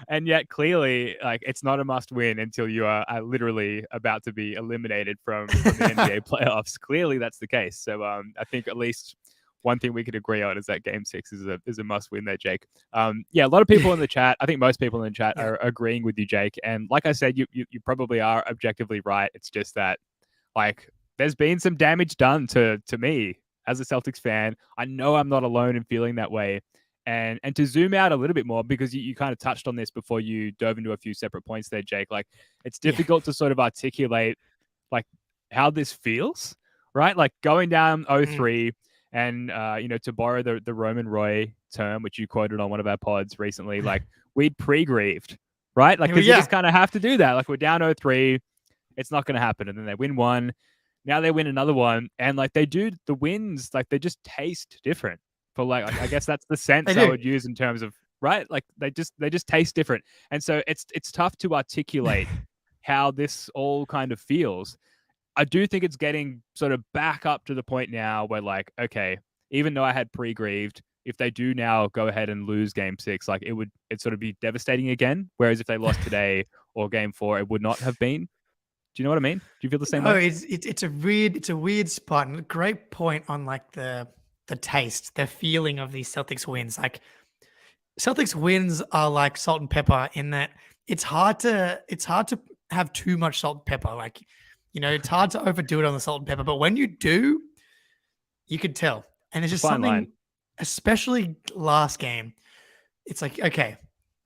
And yet clearly like it's not a must win until you are literally about to be eliminated from the NBA playoffs. Clearly that's the case. So I think at least one thing we could agree on is that game 6 is a must win there, Jake. A lot of people in the chat, I think most people in the chat are agreeing with you, Jake. And like I said, you probably are objectively right. It's just that like there's been some damage done to me as a Celtics fan. I know I'm not alone in feeling that way. And to zoom out a little bit more, because you kind of touched on this before you dove into a few separate points there, Jake, like it's difficult to sort of articulate like how this feels, right? Like going down 0-3 and, to borrow the Roman Roy term, which you quoted on one of our pods recently, like we'd pre-grieved, right? Like, because you just kind of have to do that. Like we're down 0-3, it's not going to happen. And then they win one. Now they win another one. And like they do the wins, like they just taste different. For like I guess that's the sense I would use in terms of right, like they just taste different, and so it's tough to articulate how this all kind of feels. I do think it's getting sort of back up to the point now where like, okay, even though I had pre-grieved, if they do now go ahead and lose game 6, like it'd sort of be devastating again. Whereas if they lost today or game 4, it would not have been. Do you know what I mean? Do you feel the same way? It's a weird spot, and a great point on like the taste, the feeling of these Celtics wins. Like Celtics wins are like salt and pepper in that it's hard to have too much salt and pepper. Like, you know, it's hard to overdo it on the salt and pepper, but when you do, you can tell. And it's just something, line. Especially last game, it's like, okay,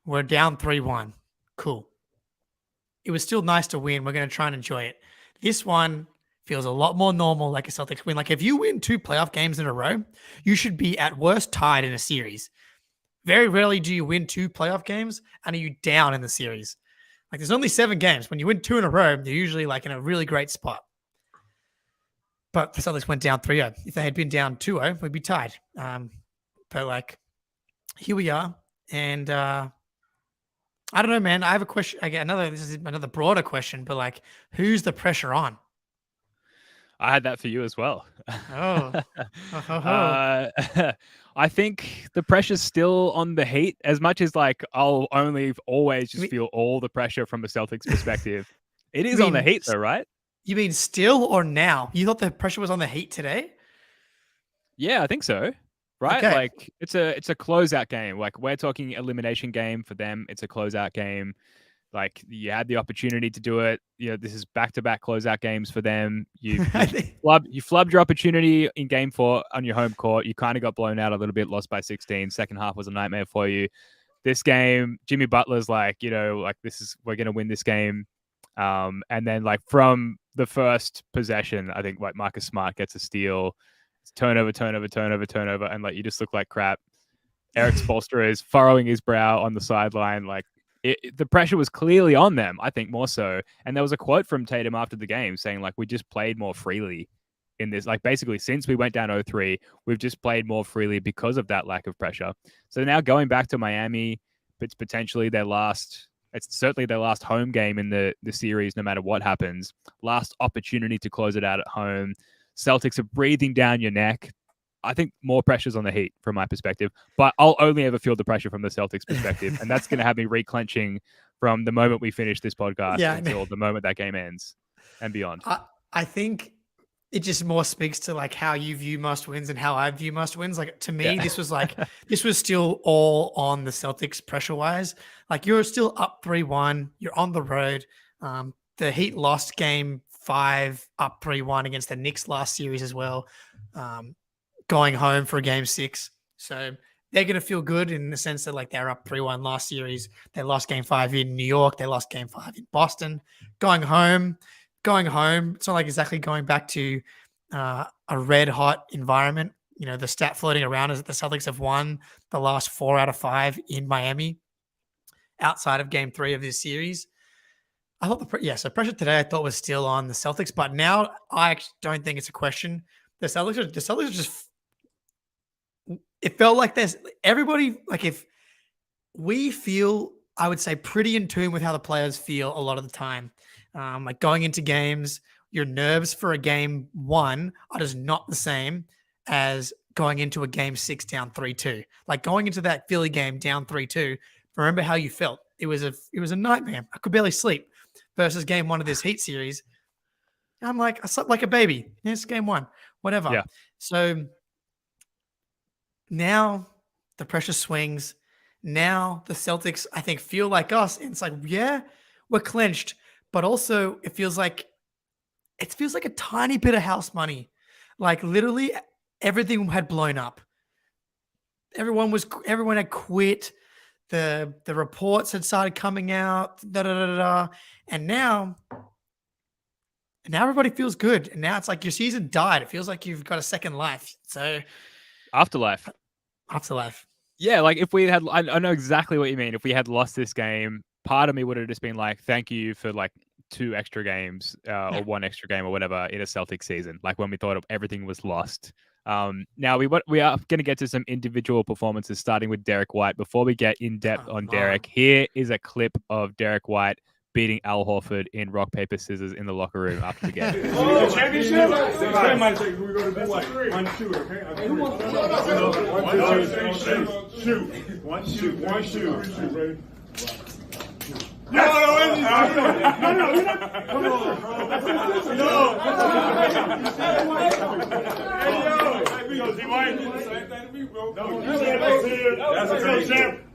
we're down 3-1. Cool. It was still nice to win. We're going to try and enjoy it. This one feels a lot more normal, like a Celtics win. Like if you win 2 playoff games in a row, you should be at worst tied in a series. Very rarely do you win 2 playoff games and are you down in the series. Like there's only 7 games. When you win 2 in a row, they're usually like in a really great spot. But the Celtics went down 3-0. If they had been down 2-0, we'd be tied. But like here we are. And I don't know, man. I have a question. This is another broader question, but like who's the pressure on? I had that for you as well. I think the pressure's still on the Heat, as much as like I'll always just feel all the pressure from a Celtics perspective. It is on the Heat though, right? You mean still or now? You thought the pressure was on the Heat today? Yeah, I think so. Right? Okay. Like it's a closeout game. Like we're talking elimination game for them. It's a closeout game. Like you had the opportunity to do it. You know, this is back-to-back closeout games for them. You flubbed your opportunity in game 4 on your home court. You kind of got blown out a little bit, lost by 16. Second half was a nightmare for you. This game, Jimmy Butler's like, we're going to win this game. And then like from the first possession, I think like Marcus Smart gets a steal. It's turnover. And like, you just look like crap. Eric Spoelstra is furrowing his brow on the sideline. Like, the pressure was clearly on them, I think more so. And there was a quote from Tatum after the game saying, like, we just played more freely in this. Like, basically, since we went down 0-3, we've just played more freely because of that lack of pressure. So now going back to Miami, it's potentially it's certainly their last home game in the series, no matter what happens. Last opportunity to close it out at home. Celtics are breathing down your neck. I think more pressure's on the Heat from my perspective, but I'll only ever feel the pressure from the Celtics perspective. And that's going to have me reclenching from the moment we finish this podcast until the moment that game ends and beyond. I think it just more speaks to like how you view must wins and how I view must wins. Like to me, this was like, this was still all on the Celtics pressure wise. Like you're still up 3-1, you're on the road. The Heat lost game 5 up 3-1 against the Knicks last series as well. Going home for game 6. So they're going to feel good in the sense that like they're up 3-1 last series. They lost game 5 in New York. They lost game 5 in Boston. Going home, it's not like exactly going back to a red hot environment. You know, the stat floating around is that the Celtics have won the last 4 out of 5 in Miami outside of game 3 of this series. I thought so pressure today I thought was still on the Celtics, but now I actually don't think it's a question. The Celtics are just, it felt like there's everybody, like if we feel, I would say pretty in tune with how the players feel a lot of the time. Like going into games, your nerves for a game 1 are just not the same as going into a game 6 down 3-2. Like going into that Philly game down 3-2, remember how you felt. It was a nightmare. I could barely sleep. Versus game 1 of this Heat series, I'm like, I slept like a baby. It's game 1, whatever. Yeah. So now the pressure swings. Now the Celtics, I think, feel like us. And it's like, yeah, we're clenched, but also it feels like a tiny bit of house money. Like literally everything had blown up. Everyone had quit. The reports had started coming out, and now everybody feels good. And now it's like your season died. It feels like you've got a second life. So Afterlife. Yeah, like if we had, I know exactly what you mean. If we had lost this game, part of me would have just been like, thank you for like 2 extra games or 1 extra game or whatever in a Celtics season. Like when we thought everything was lost. Now we are going to get to some individual performances, starting with Derek White. Before we get in depth on Derek, here is a clip of Derek White beating Al Horford in rock paper scissors in the locker room after the game. Championship? We go to White. 1, 2. Okay. 1, 2. Shoot. Ready? No.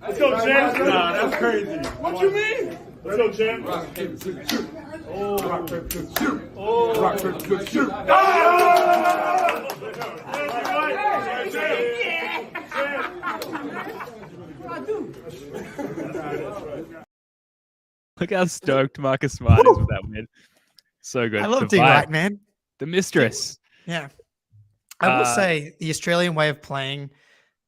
Let's go, champ. Nah, that's crazy. What you mean? Let's go, champ. Rock, paper, scissors, shoot. Rock, paper, scissors, shoot. Rock, paper, scissors, shoot. Look how stoked Marcus Smart is with that win. So good. I love D White, man. The mistress. Yeah. I will say the Australian way of playing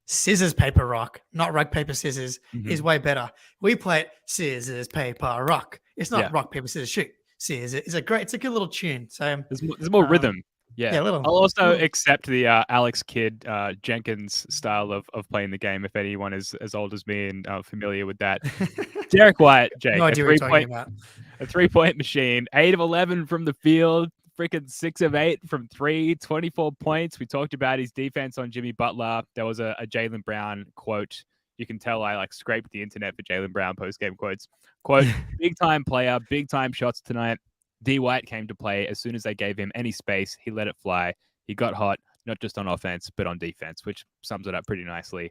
scissors, paper, rock, not rock, paper, scissors, is way better. We play it scissors, paper, rock. It's not rock, paper, scissors, shoot. Scissors. It's a good little tune. So there's more rhythm. Yeah, a little. I'll also accept the Alex Kidd Jenkins style of playing the game if anyone is as old as me and familiar with that. Derek White, Jake, no idea what you're talking about. A 3-point machine, 8 of 11 from the field, freaking 6 of 8 from 3, 24 points. We talked about his defense on Jimmy Butler. There was a Jaylen Brown quote. You can tell I like scraped the internet for Jaylen Brown post-game quotes. Quote, big time player, big time shots tonight. D White came to play as soon as they gave him any space. He let it fly. He got hot, not just on offense, but on defense, which sums it up pretty nicely.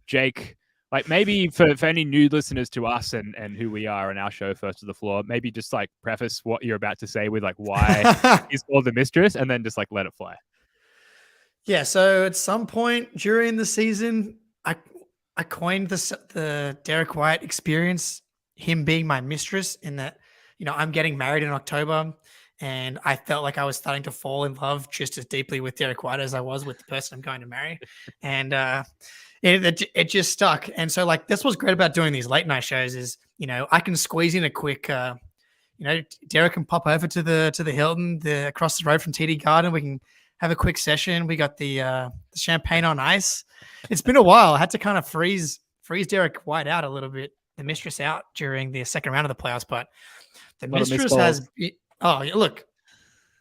Jake, like maybe for any new listeners to us and who we are on our show, First to the Floor, maybe just like preface what you're about to say with like why he's called the mistress and then just like let it fly. Yeah. So at some point during the season, I coined the Derek White experience, him being my mistress, in that, you know, I'm getting married in October and I felt like I was starting to fall in love just as deeply with Derek White as I was with the person I'm going to marry. And it just stuck. And so like, that's what's great about doing these late night shows is, you know, I can squeeze in a quick, Derek can pop over to the Hilton, across the road from TD Garden. We can have a quick session. We got the champagne on ice. It's been a while. I had to kind of freeze Derek White out a little bit, the mistress out during the second round of the playoffs, but the mistress has, look,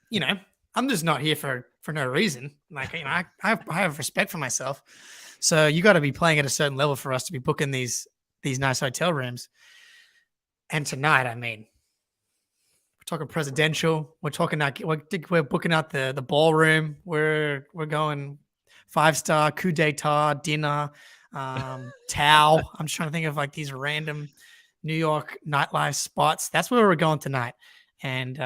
you know, I'm just not here for for no reason. Like, I have respect for myself. So you got to be playing at a certain level for us to be booking these nice hotel rooms. And tonight, I mean, we're talking presidential. We're talking we're booking out the ballroom. We're going 5-star coup d'etat dinner, Tao. I'm just trying to think of like these random New York nightlife spots. That's where we're going tonight, and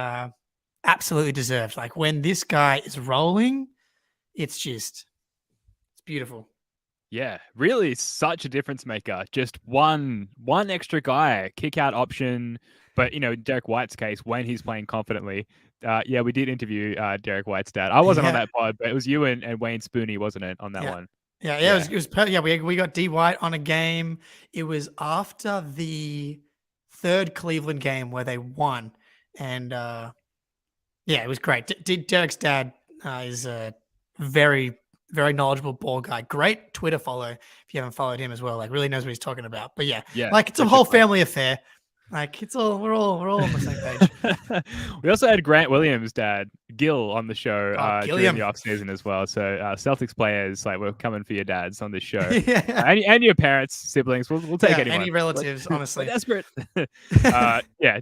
absolutely deserved. Like when this guy is rolling, it's beautiful. Yeah, really such a difference maker. Just one extra guy, kick out option. But Derek White's case, when he's playing confidently, yeah, we did interview Derek White's dad. I wasn't on that pod, but it was you and Wayne Spooney, wasn't it, on that one? Yeah. It was yeah, we got D White on a game. It was after the third Cleveland game where they won, and it was great. Derek's dad is a very, very knowledgeable ball guy. Great Twitter follow if you haven't followed him as well. Like really knows what he's talking about. But yeah, like it's a whole family affair. Like we're all on the same page. We also had Grant Williams' dad, Gil, on the show during the off season as well. So Celtics players, like, we're coming for your dads on this show. And your parents, siblings. We'll take anyone. Any relatives, honestly. We're desperate.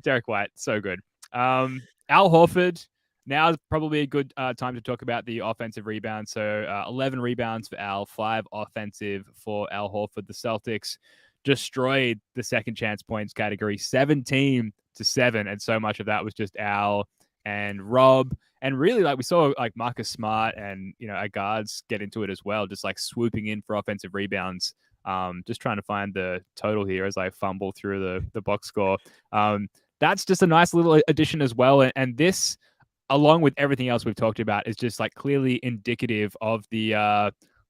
Derek White, so good. Al Horford. Now is probably a good time to talk about the offensive rebound. So 11 rebounds for Al, 5 offensive for Al Horford. The Celtics destroyed the second chance points category 17-7. And so much of that was just Al and Rob. And really, like, we saw like Marcus Smart and, our guards get into it as well, just like swooping in for offensive rebounds. Just trying to find the total here as I fumble through the box score. That's just a nice little addition as well. And this, along with everything else we've talked about, is just like clearly indicative of the,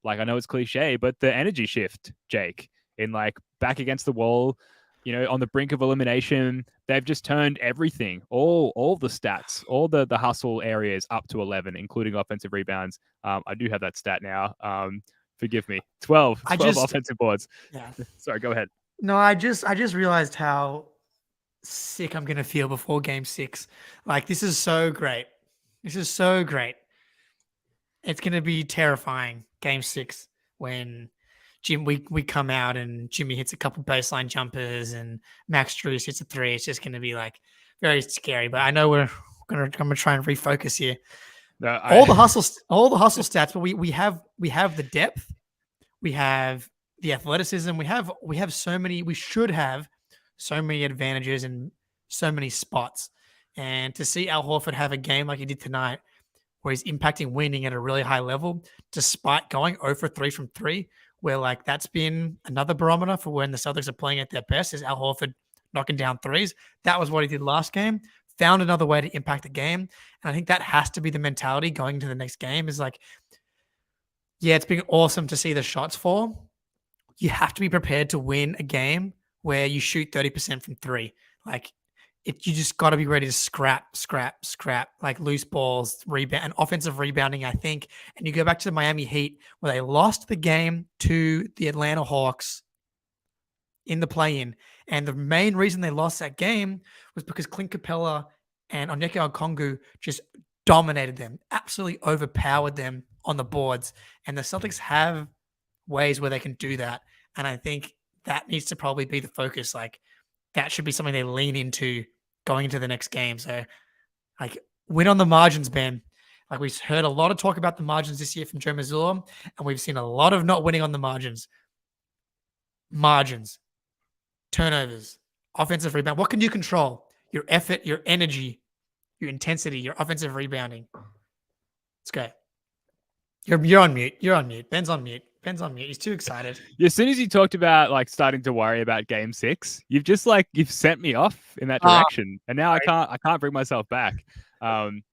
like, I know it's cliche, but the energy shift, Jake, in like back against the wall, on the brink of elimination. They've just turned everything, all the stats, all the hustle areas up to 11, including offensive rebounds. I do have that stat now. Forgive me. 12 offensive boards. Yeah. Sorry, go ahead. No, I just realized how sick I'm going to feel before game 6. Like, this is so great. This is so great. It's going to be terrifying, game 6, when we come out and Jimmy hits a couple baseline jumpers and Max Strus hits a 3. It's just going to be like very scary. But I know we're going to try and refocus here. No, all the hustle stats, but we have the depth, we have the athleticism, we have so many. We should have so many advantages in so many spots. And to see Al Horford have a game like he did tonight, where he's impacting winning at a really high level, despite going 0 for 3 from 3, where like that's been another barometer for when the Celtics are playing at their best, is Al Horford knocking down threes. That was what he did last game. Found another way to impact the game. And I think that has to be the mentality going into the next game, is like, yeah, it's been awesome to see the shots fall. You have to be prepared to win a game where you shoot 30% from 3. Like, you just got to be ready to scrap, like loose balls, rebound, and offensive rebounding, I think. And you go back to the Miami Heat, where they lost the game to the Atlanta Hawks in the play-in. And the main reason they lost that game was because Clint Capella and Onyeka Okongwu just dominated them, absolutely overpowered them on the boards. And the Celtics have ways where they can do that. And I think that needs to probably be the focus. Like, that should be something they lean into going into the next game. So, like, win on the margins, Ben. Like, we've heard a lot of talk about the margins this year from Joe Mazzulla, and we've seen a lot of not winning on the margins. Margins, turnovers, offensive rebound. What can you control? Your effort, your energy, your intensity, your offensive rebounding. Let's go. You're on mute. You're on mute. Ben's on mute. He's too excited. As soon as you talked about like starting to worry about game 6, you've sent me off in that direction, and now I can't bring myself back. Margin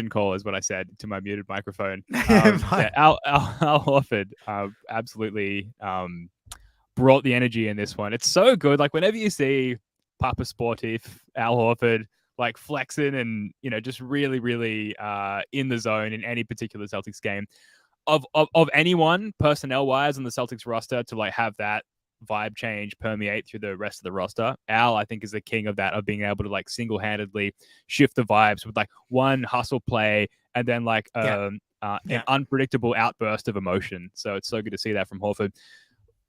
call is what I said to my muted microphone. Al Horford absolutely brought the energy in this one. It's so good. Like, whenever you see Papa Sportif, Al Horford, like flexing and just really, really in the zone in any particular Celtics game. Of anyone personnel wise on the Celtics roster to like have that vibe change permeate through the rest of the roster. Al, I think, is the king of that, of being able to like single-handedly shift the vibes with like one hustle play and then like an unpredictable outburst of emotion. So it's so good to see that from Horford.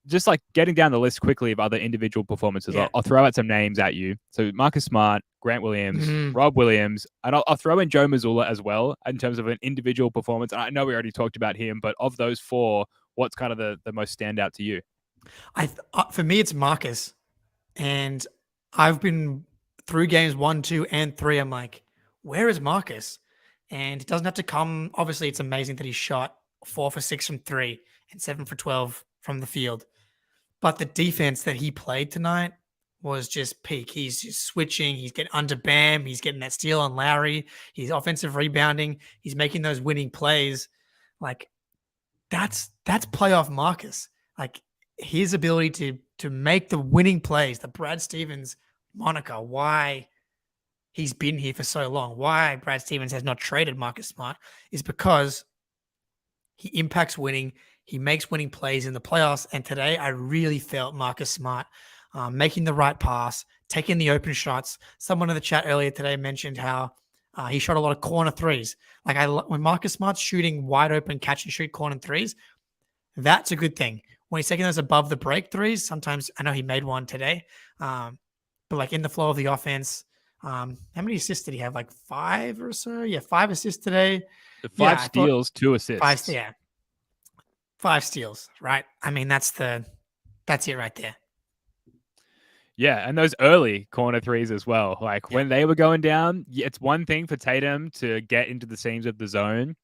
Just like getting down the list quickly of other individual performances, I'll throw out some names at you. So Marcus Smart, Grant Williams, Rob Williams, and I'll throw in Joe Mazzulla as well in terms of an individual performance. And I know we already talked about him, but of those four, what's kind of the most standout to you? For me, it's Marcus. And I've been through games 1, 2, and 3. I'm like, where is Marcus? And it doesn't have to come. Obviously, it's amazing that he shot 4 for 6 from 3 and 7 for 12 from the field. But the defense that he played tonight was just peak. He's just switching. He's getting under Bam. He's getting that steal on Lowry. He's offensive rebounding. He's making those winning plays. Like, that's playoff Marcus. Like, his ability to make the winning plays, the Brad Stevens moniker, why he's been here for so long, why Brad Stevens has not traded Marcus Smart, is because he impacts winning. He makes winning plays in the playoffs. And today I really felt Marcus Smart making the right pass, taking the open shots. Someone in the chat earlier today mentioned how he shot a lot of corner threes. Like when Marcus Smart's shooting wide open catch and shoot corner threes, that's a good thing. When he's taking those above the break threes, sometimes I know he made one today, but like in the flow of the offense, how many assists did he have? Like 5 or so? Yeah, 5 assists today. 5 steals, 2 assists. 5 steals, right? I mean, that's it right there. Yeah, and those early corner threes as well. Like when they were going down, it's one thing for Tatum to get into the seams of the zone.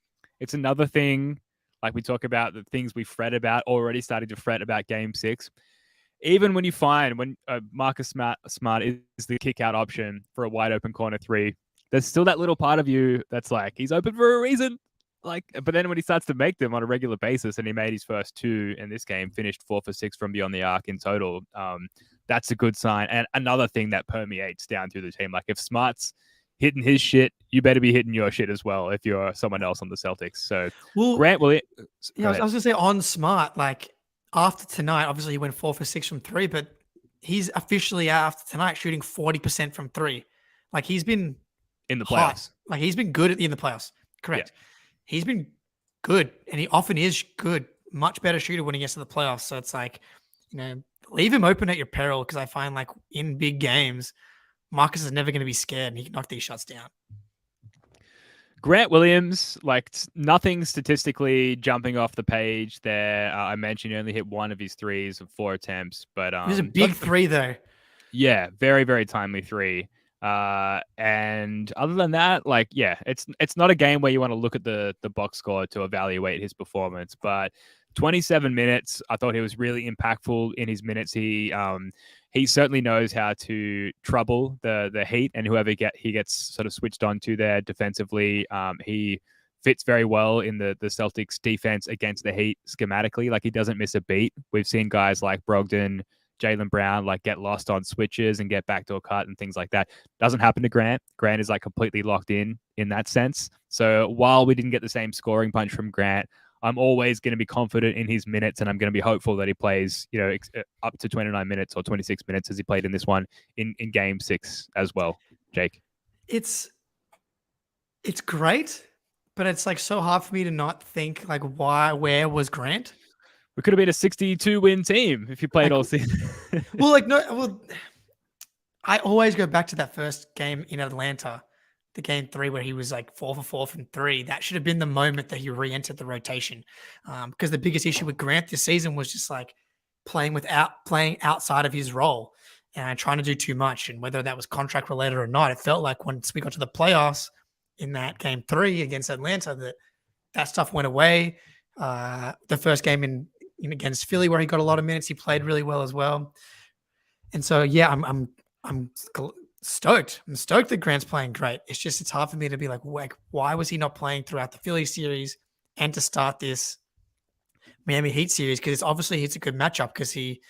It's another thing, like we talk about the things we fret about, already starting to fret about Game 6. Even when you find when Marcus Smart is the kick-out option for a wide-open corner 3, there's still that little part of you that's like, he's open for a reason. Like, but then when he starts to make them on a regular basis, and he made his first 2 in this game, finished 4 for 6 from beyond the arc in total, that's a good sign. And another thing that permeates down through the team, like if Smart's hitting his shit, you better be hitting your shit as well if you're someone else on the Celtics. So Grant will. Yeah, I was gonna say on Smart, like after tonight, obviously he went 4 for 6 from 3, but he's officially after tonight shooting 40% from 3. Like he's been in the playoffs. Like he's been good in the playoffs. Correct. Yeah. He's been good, and he often is good. Much better shooter when he gets to the playoffs. So it's like, leave him open at your peril, because I find like in big games, Marcus is never going to be scared, and he can knock these shots down. Grant Williams, like nothing statistically jumping off the page there. I mentioned he only hit 1 of his threes of 4 attempts, but it was a big 3 though. Yeah, very, very timely 3. And other than that, like, yeah, it's not a game where you want to look at the box score to evaluate his performance, but 27 minutes, I thought he was really impactful in his minutes. He certainly knows how to trouble the Heat, and whoever he gets sort of switched on to there defensively. He fits very well in the Celtics defense against the Heat schematically. Like, he doesn't miss a beat. We've seen guys like Brogdon, Jaylen Brown, like get lost on switches and get backdoor cut and things like that. Doesn't happen to Grant. Grant is like completely locked in that sense. So while we didn't get the same scoring punch from Grant, I'm always going to be confident in his minutes, and I'm going to be hopeful that he plays, up to 29 minutes or 26 minutes as he played in this one in Game 6 as well. Jake, it's great, but it's like so hard for me to not think like where was Grant? We could have been a 62-win team if you played all season. I always go back to that first game in Atlanta, the Game 3 where he was like 4 for 4 from 3. That should have been the moment that he re-entered the rotation. Because the biggest issue with Grant this season was just like playing outside of his role and trying to do too much. And whether that was contract related or not, it felt like once we got to the playoffs in that Game 3 against Atlanta, that stuff went away. The first game against Philly, where he got a lot of minutes, he played really well as well. And so, yeah, I'm stoked. I'm stoked that Grant's playing great. It's hard for me to be like, why was he not playing throughout the Philly series and to start this Miami Heat series? Because obviously it's a good matchup, because he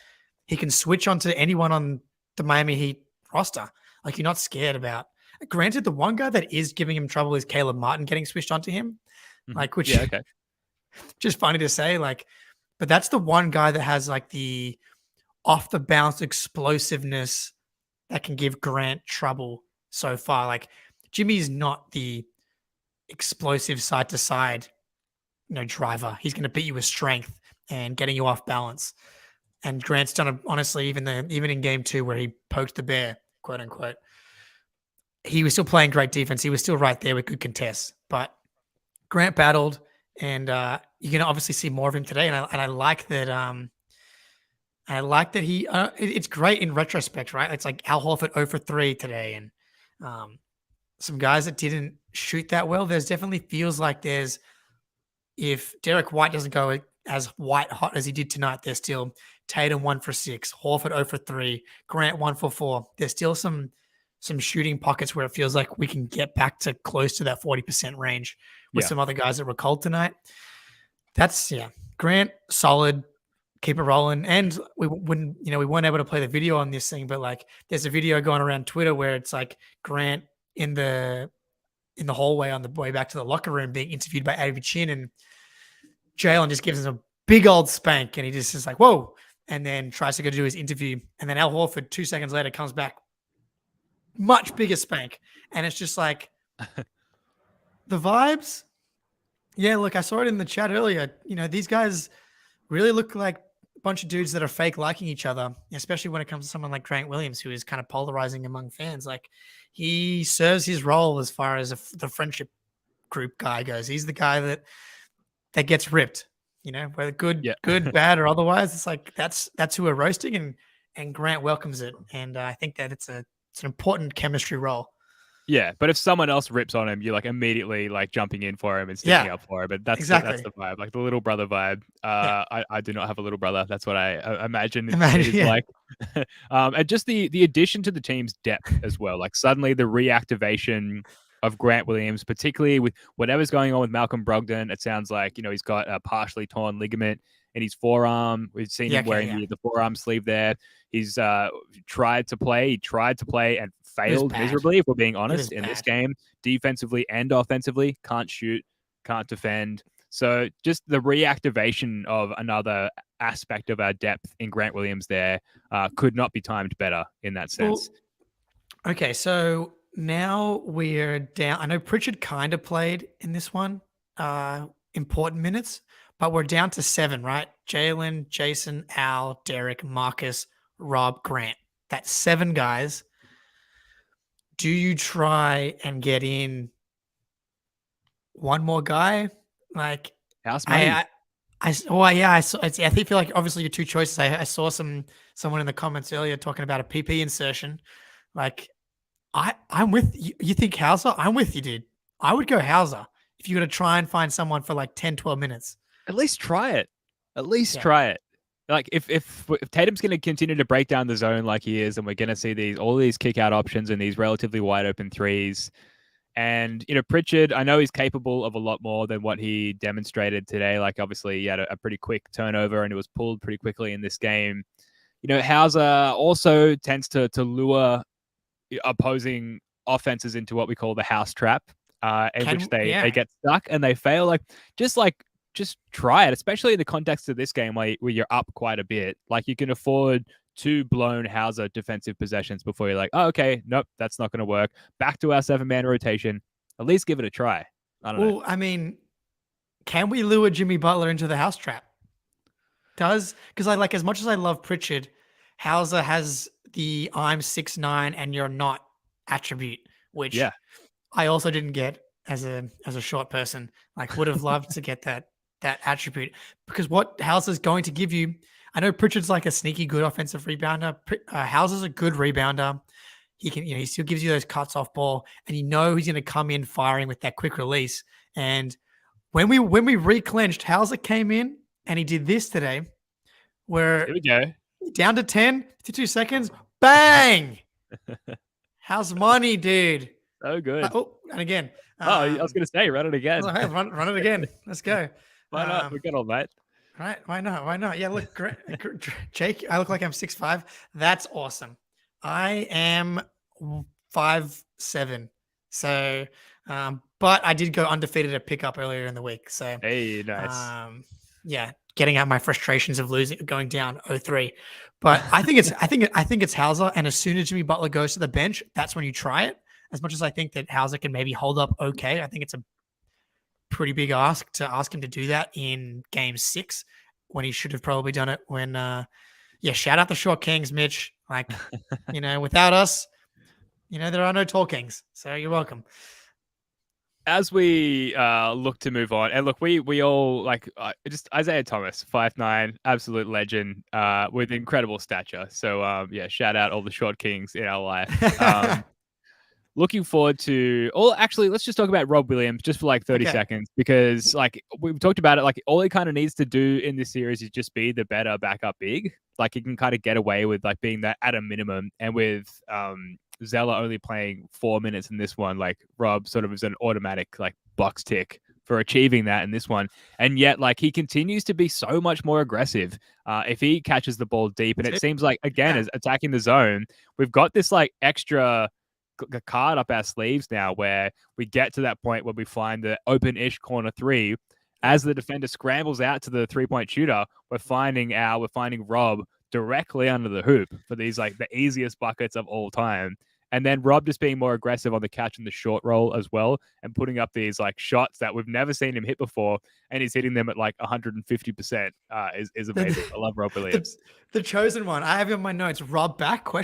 can switch onto anyone on the Miami Heat roster. Like, you're not scared about. Granted, the one guy that is giving him trouble is Caleb Martin getting switched onto him. Like, which just funny to say, like, but that's the one guy that has like the off the bounce explosiveness that can give Grant trouble so far. Like Jimmy's not the explosive side to side, driver. He's going to beat you with strength and getting you off balance. And Grant's done it, honestly, even in game 2 where he poked the bear, quote unquote. He was still playing great defense. He was still right there with good contests. But Grant battled, and you're going to obviously see more of him today. And I like that. I like that he. It's great in retrospect, right? It's like Al Horford 0 for 3 today, and some guys that didn't shoot that well. There's definitely feels like if Derek White doesn't go as white hot as he did tonight, there's still Tatum 1 for 6, Horford 0 for 3, Grant 1 for 4. There's still some shooting pockets where it feels like we can get back to close to that 40% range with some other guys that were cold tonight. That's Grant solid, keep it rolling. And we weren't able to play the video on this thing, but like there's a video going around Twitter where it's like Grant in the hallway on the way back to the locker room being interviewed by Avery Chin, and Jalen just gives him a big old spank, and he just is like, whoa, and then tries to go do his interview. And then Al Horford 2 seconds later comes back, much bigger spank. And it's just like the vibes. Yeah, look, I saw it in the chat earlier. These guys really look like a bunch of dudes that are fake liking each other, especially when it comes to someone like Grant Williams, who is kind of polarizing among fans. Like he serves his role as far as the friendship group guy goes. He's the guy that gets ripped, whether good, bad, or otherwise. It's like that's who we're roasting, and Grant welcomes it. And I think that it's an important chemistry role. Yeah, but if someone else rips on him, you're like immediately like jumping in for him and sticking up for him. But that's that's the vibe, like the little brother vibe. I do not have a little brother. That's what I imagine it is like. And just the addition to the team's depth as well. Like suddenly the reactivation of Grant Williams, particularly with whatever's going on with Malcolm Brogdon. It sounds like he's got a partially torn ligament in his forearm. We've seen him wearing the forearm sleeve there. He's tried to play and failed miserably, if we're being honest, in this game, defensively and offensively. Can't shoot, can't defend. So just the reactivation of another aspect of our depth in Grant Williams there could not be timed better in that sense. Well, okay, so now we're down. I know Pritchard kind of played in this one, important minutes, but we're down to 7, right? Jalen, Jason, Al, Derek, Marcus, Rob, Grant. That's 7 guys. Do you try and get in one more guy? Like, house money. I feel like obviously your 2 choices. I saw someone in the comments earlier talking about a PP insertion. Like, I'm with you. You think Hauser? I'm with you, dude. I would go Hauser if you're going to try and find someone for like 10, 12 minutes. At least try it. Try it. Like if Tatum's going to continue to break down the zone like he is, and we're going to see all these kick out options and these relatively wide open threes, and Pritchard, I know he's capable of a lot more than what he demonstrated today. Like obviously he had a pretty quick turnover and it was pulled pretty quickly in this game. Hauser also tends to lure opposing offenses into what we call the house trap, in which they get stuck and they fail. Just try it, especially in the context of this game where you're up quite a bit. Like you can afford 2 blown Hauser defensive possessions before you're like, oh, okay, nope, that's not going to work. Back to our 7-man rotation. At least give it a try. I don't know. I mean, can we lure Jimmy Butler into the house trap? Because as much as I love Pritchard, Hauser has the I'm 6'9" and you're not attribute, which I also didn't get as a short person. Like would have loved to get that attribute, because what Hauser's going to give you, I know Pritchard's like a sneaky good offensive rebounder. Hauser's a good rebounder. He can, he still gives you those cuts off ball, and he's going to come in firing with that quick release. And when we reclinched, Hauser came in and he did this today, where here we go, down to 10, 52 seconds, bang! How's money, dude? So good. And again. I was going to say, run it again. Run it again. Let's go. Why not? We got all that. Right. Why not? Yeah, look, Jake, I look like I'm 6'5". That's awesome. I am 5'7". So, but I did go undefeated at pickup earlier in the week. So, hey, nice. getting out my frustrations of going down 0-3. But I think it's Hauser. And as soon as Jimmy Butler goes to the bench, that's when you try it. As much as I think that Hauser can maybe hold up okay, I think it's a pretty big ask to ask him to do that in game 6 when he should have probably done it when shout out the short kings, Mitch. Like, without us, there are no tall kings. So you're welcome. As we look to move on, and look, we all like just Isaiah Thomas, 5'9", absolute legend, with incredible stature. So shout out all the short kings in our life. Looking forward to actually, let's just talk about Rob Williams just for like 30 seconds, because like we've talked about it, like all he kind of needs to do in this series is just be the better backup big. Like he can kind of get away with like being that at a minimum, and with Zeller only playing 4 minutes in this one, like Rob sort of is an automatic like box tick for achieving that in this one. And yet like he continues to be so much more aggressive if he catches the ball deep. And it seems like, again, as attacking the zone, we've got this like extra card up our sleeves now where we get to that point where we find the open-ish corner 3. As the defender scrambles out to the 3-point shooter, we're finding Rob directly under the hoop for these like the easiest buckets of all time. And then Rob just being more aggressive on the catch and the short roll as well, and putting up these like shots that we've never seen him hit before, and he's hitting them at like 150%. Is amazing. I love Rob Williams. The chosen one. I have in my notes. Rob back? ? Oh,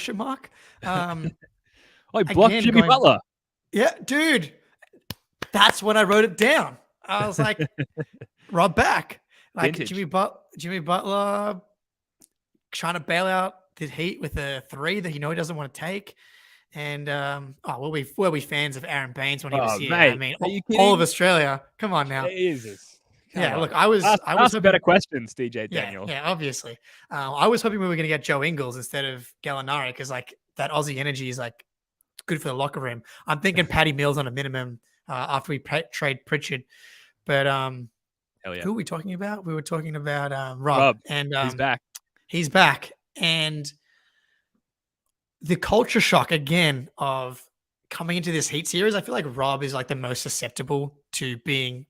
he blocked Jimmy Butler. Yeah, dude. That's when I wrote it down. I was like, Rob back. Like Jimmy Butler trying to bail out the Heat with a 3 that he doesn't want to take. And we're we fans of Aaron Baines when he was here. Mate, I mean, all of Australia. Come on now. Jesus. Look, I was better questions, DJ Daniel. Yeah, obviously. I was hoping we were going to get Joe Ingles instead of Gallinari, because like that Aussie energy is like good for the locker room. I'm thinking Patty Mills on a minimum after we trade Pritchard. But who are we talking about? We were talking about Rob. And he's back. He's back. And the culture shock again of coming into this Heat series, I feel like Rob is like the most susceptible to being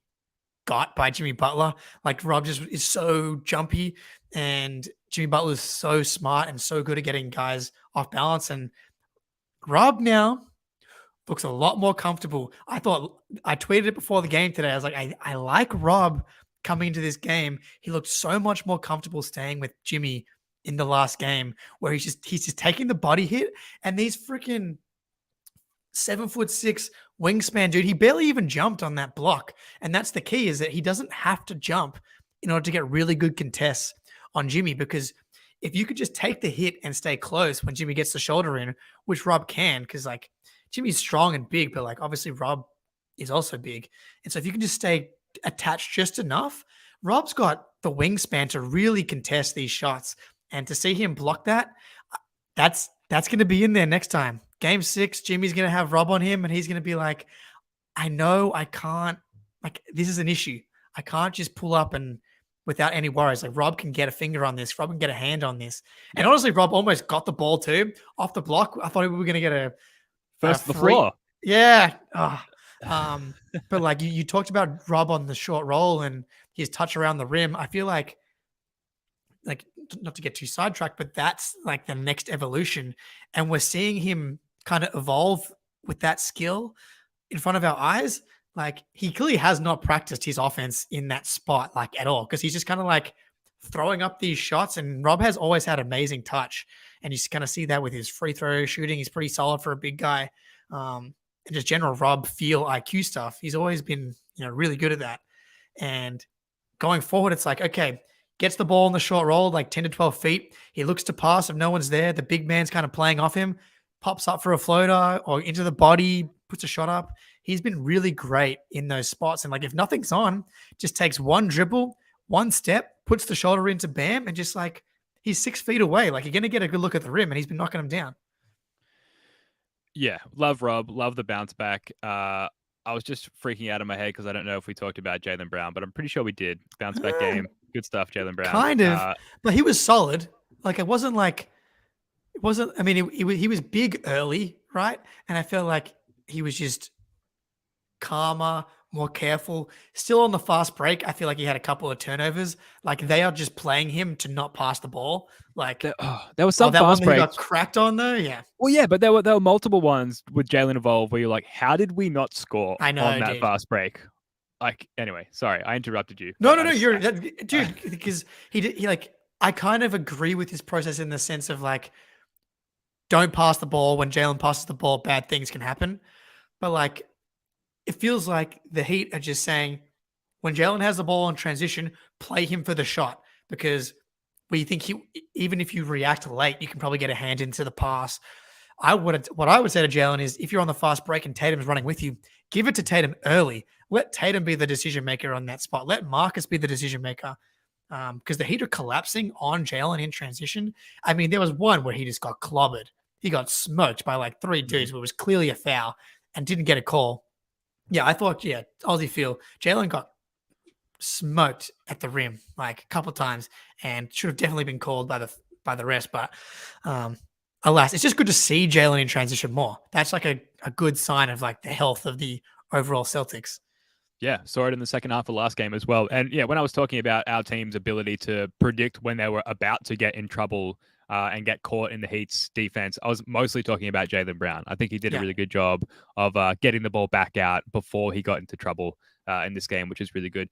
got by Jimmy Butler. Like Rob just is so jumpy, and Jimmy Butler is so smart and so good at getting guys off balance. And Rob now looks a lot more comfortable. I tweeted it before the game today. I was like, I like Rob coming into this game. He looked so much more comfortable staying with Jimmy in the last game, where he's just taking the body hit, and these freaking 7'6" wingspan dude, he barely even jumped on that block. And that's the key, is that he doesn't have to jump in order to get really good contests on Jimmy, because if you could just take the hit and stay close when Jimmy gets the shoulder in, which Rob can, because like Jimmy's strong and big, but like obviously Rob is also big. And so if you can just stay attached just enough, Rob's got the wingspan to really contest these shots. And to see him block that, that's going to be in there next time. Game 6, Jimmy's going to have Rob on him, and he's going to be like, I know I can't, like, this is an issue. I can't just pull up and without any worries. Like, Rob can get a finger on this. Rob can get a hand on this. And honestly, Rob almost got the ball too off the block. I thought we were going to get a first the floor. Yeah. But like you talked about Rob on the short roll and his touch around the rim. I feel like not to get too sidetracked, but that's like the next evolution. And we're seeing him kind of evolve with that skill in front of our eyes. Like he clearly has not practiced his offense in that spot like at all, because he's just kind of like throwing up these shots. And Rob has always had amazing touch, and you kind of see that with his free throw shooting. He's pretty solid for a big guy. And just general Rob feel IQ stuff. He's always been, really good at that. And going forward, it's like, okay, gets the ball in the short roll, like 10 to 12 feet. He looks to pass. If no one's there, the big man's kind of playing off him, pops up for a floater or into the body, puts a shot up. He's been really great in those spots. And like, if nothing's on, just takes one dribble, one step, puts the shoulder into Bam, and just like, he's 6 feet away. Like, you're going to get a good look at the rim, and he's been knocking him down. Yeah. Love Rob. Love the bounce back. I was just freaking out in my head because I don't know if we talked about Jaylen Brown, but I'm pretty sure we did. Bounce back game. Good stuff, Jaylen Brown. Kind of. But he was solid. Like, it wasn't, I mean, he was big early, right? And I felt like he was just calmer, more careful. Still on the fast break, I feel like he had a couple of turnovers. Like they are just playing him to not pass the ball. Like, There was some that one fast that he got breaks. cracked on though. Yeah, Well, yeah, but there were multiple ones with Jalen involved where you're like, how did we not score I know, on that dude. fast break? Like, anyway, sorry, I interrupted you. No, but no, I no. just- You're dude, because he like I kind of agree with his process in the sense of like, don't pass the ball. When Jalen passes the ball, bad things can happen. But like, it feels like the Heat are just saying, when Jalen has the ball in transition, play him for the shot because we think even if you react late, you can probably get a hand into the pass. What I would say to Jalen is, if you're on the fast break and Tatum's running with you, give it to Tatum early. Let Tatum be the decision maker on that spot. Let Marcus be the decision maker. Because the Heat are collapsing on Jalen in transition. I mean, there was one where he just got clobbered. He got smoked by like three dudes, where it was clearly a foul and didn't get a call. Yeah, I thought, Aussie feel. Jalen got smoked at the rim like a couple times and should have definitely been called by the rest. But alas, it's just good to see Jalen in transition more. That's like a good sign of like the health of the overall Celtics. Yeah, saw it in the second half of last game as well. And yeah, when I was talking about our team's ability to predict when they were about to get in trouble and get caught in the Heat's defense, I was mostly talking about Jaylen Brown. I think he did a really good job of getting the ball back out before he got into trouble in this game, which is really good.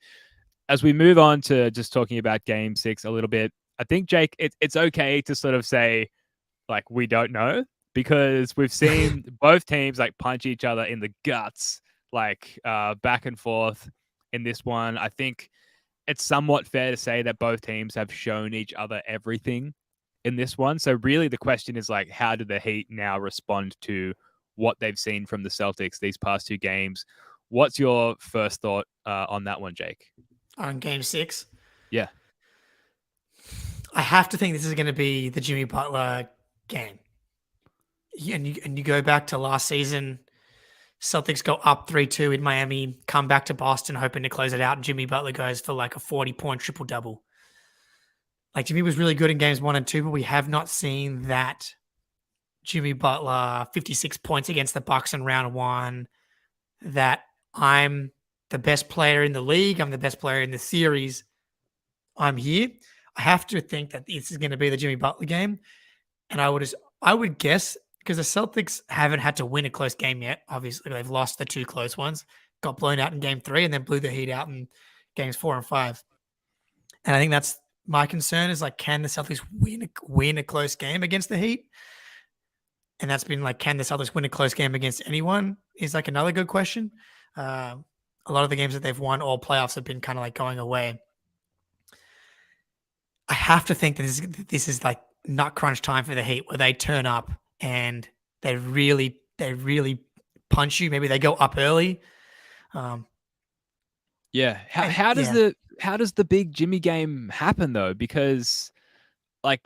As we move on to just talking about Game 6 a little bit, I think, Jake, it's okay to sort of say, like, we don't know, because we've seen both teams like punch each other in the guts, like back and forth in this one. I think it's somewhat fair to say that both teams have shown each other everything in this one. So really the question is like, how do the Heat now respond to what they've seen from the Celtics these past two games? What's your first thought on that one, Jake? On Game 6? Yeah. I have to think this is going to be the Jimmy Butler game. And you go back to last season, Celtics go up 3-2 in Miami, come back to Boston hoping to close it out, and Jimmy Butler goes for like a 40-point triple-double. Like, Jimmy was really good in games 1 and 2, but we have not seen that Jimmy Butler 56 points against the Bucks in round 1, that I'm the best player in the league, I'm the best player in the series, I'm here. I have to think that this is going to be the Jimmy Butler game. And I would guess, because the Celtics haven't had to win a close game yet. Obviously, they've lost the 2 close ones, got blown out in Game 3, and then blew the Heat out in Games 4 and 5. And I think that's my concern is like, can the Celtics win a close game against the Heat? And that's been like, can the Celtics win a close game against anyone? Is like another good question. A lot of the games that they've won, all playoffs, have been kind of like going away. I have to think that this is like nut crunch time for the Heat, where they turn up and they really punch you. Maybe they go up early. Yeah. How does the big Jimmy game happen though? Because like,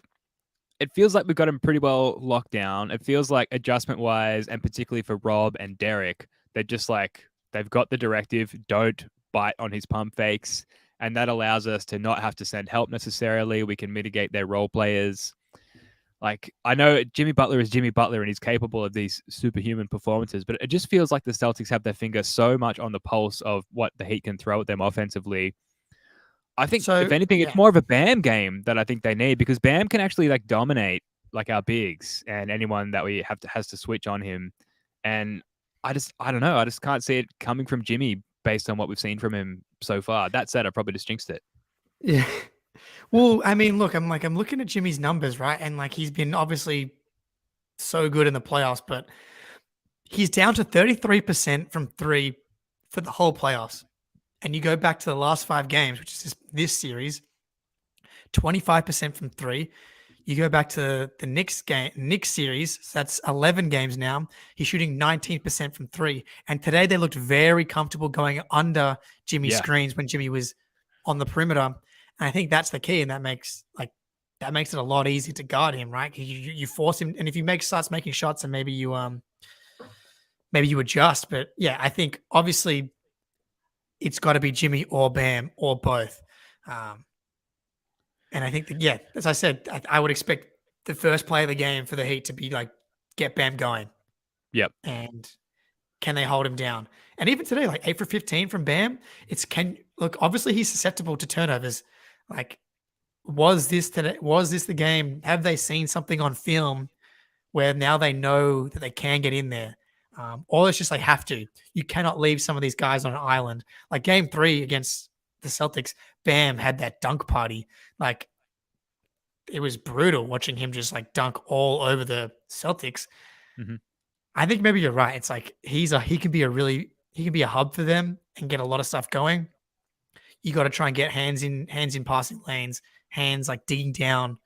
it feels like we've got him pretty well locked down. It feels like adjustment wise, and particularly for Rob and Derek, they're just like, they've got the directive, don't bite on his pump fakes. And that allows us to not have to send help necessarily. We can mitigate their role players. Like, I know Jimmy Butler is Jimmy Butler and he's capable of these superhuman performances, but it just feels like the Celtics have their finger so much on the pulse of what the Heat can throw at them offensively. I think, if anything, it's more of a Bam game that I think they need, because Bam can actually like dominate like our bigs and anyone that we has to switch on him. And I don't know. I just can't see it coming from Jimmy based on what we've seen from him so far. That said, I probably just jinxed it. Yeah. Well, I mean, look, I'm looking at Jimmy's numbers, right? And like, he's been obviously so good in the playoffs, but he's down to 33% from 3 for the whole playoffs. And you go back to the last 5 games, which is this series, 25% from 3. You go back to the Knicks series, so that's 11 games now. He's shooting 19% from 3. And today they looked very comfortable going under Jimmy's screens when Jimmy was on the perimeter. And I think that's the key, and that makes it a lot easier to guard him, right? You force him, and if he starts making shots, and maybe you adjust. But yeah, I think obviously it's got to be Jimmy or Bam or both. And I think that, as I said, I would expect the first play of the game for the Heat to be like, get Bam going. Yep. And can they hold him down? And even today, like 8 for 15 from Bam, look, obviously he's susceptible to turnovers. Like, was this today? Was this the game? Have they seen something on film where now they know that they can get in there? Or it's just they have to. You cannot leave some of these guys on an island. Like game 3 against the Celtics, Bam had that dunk party. Like, it was brutal watching him just like dunk all over the Celtics. Mm-hmm. I think maybe you're right. It's like he can be a hub for them and get a lot of stuff going. You got to try and get hands in passing lanes, hands like digging down,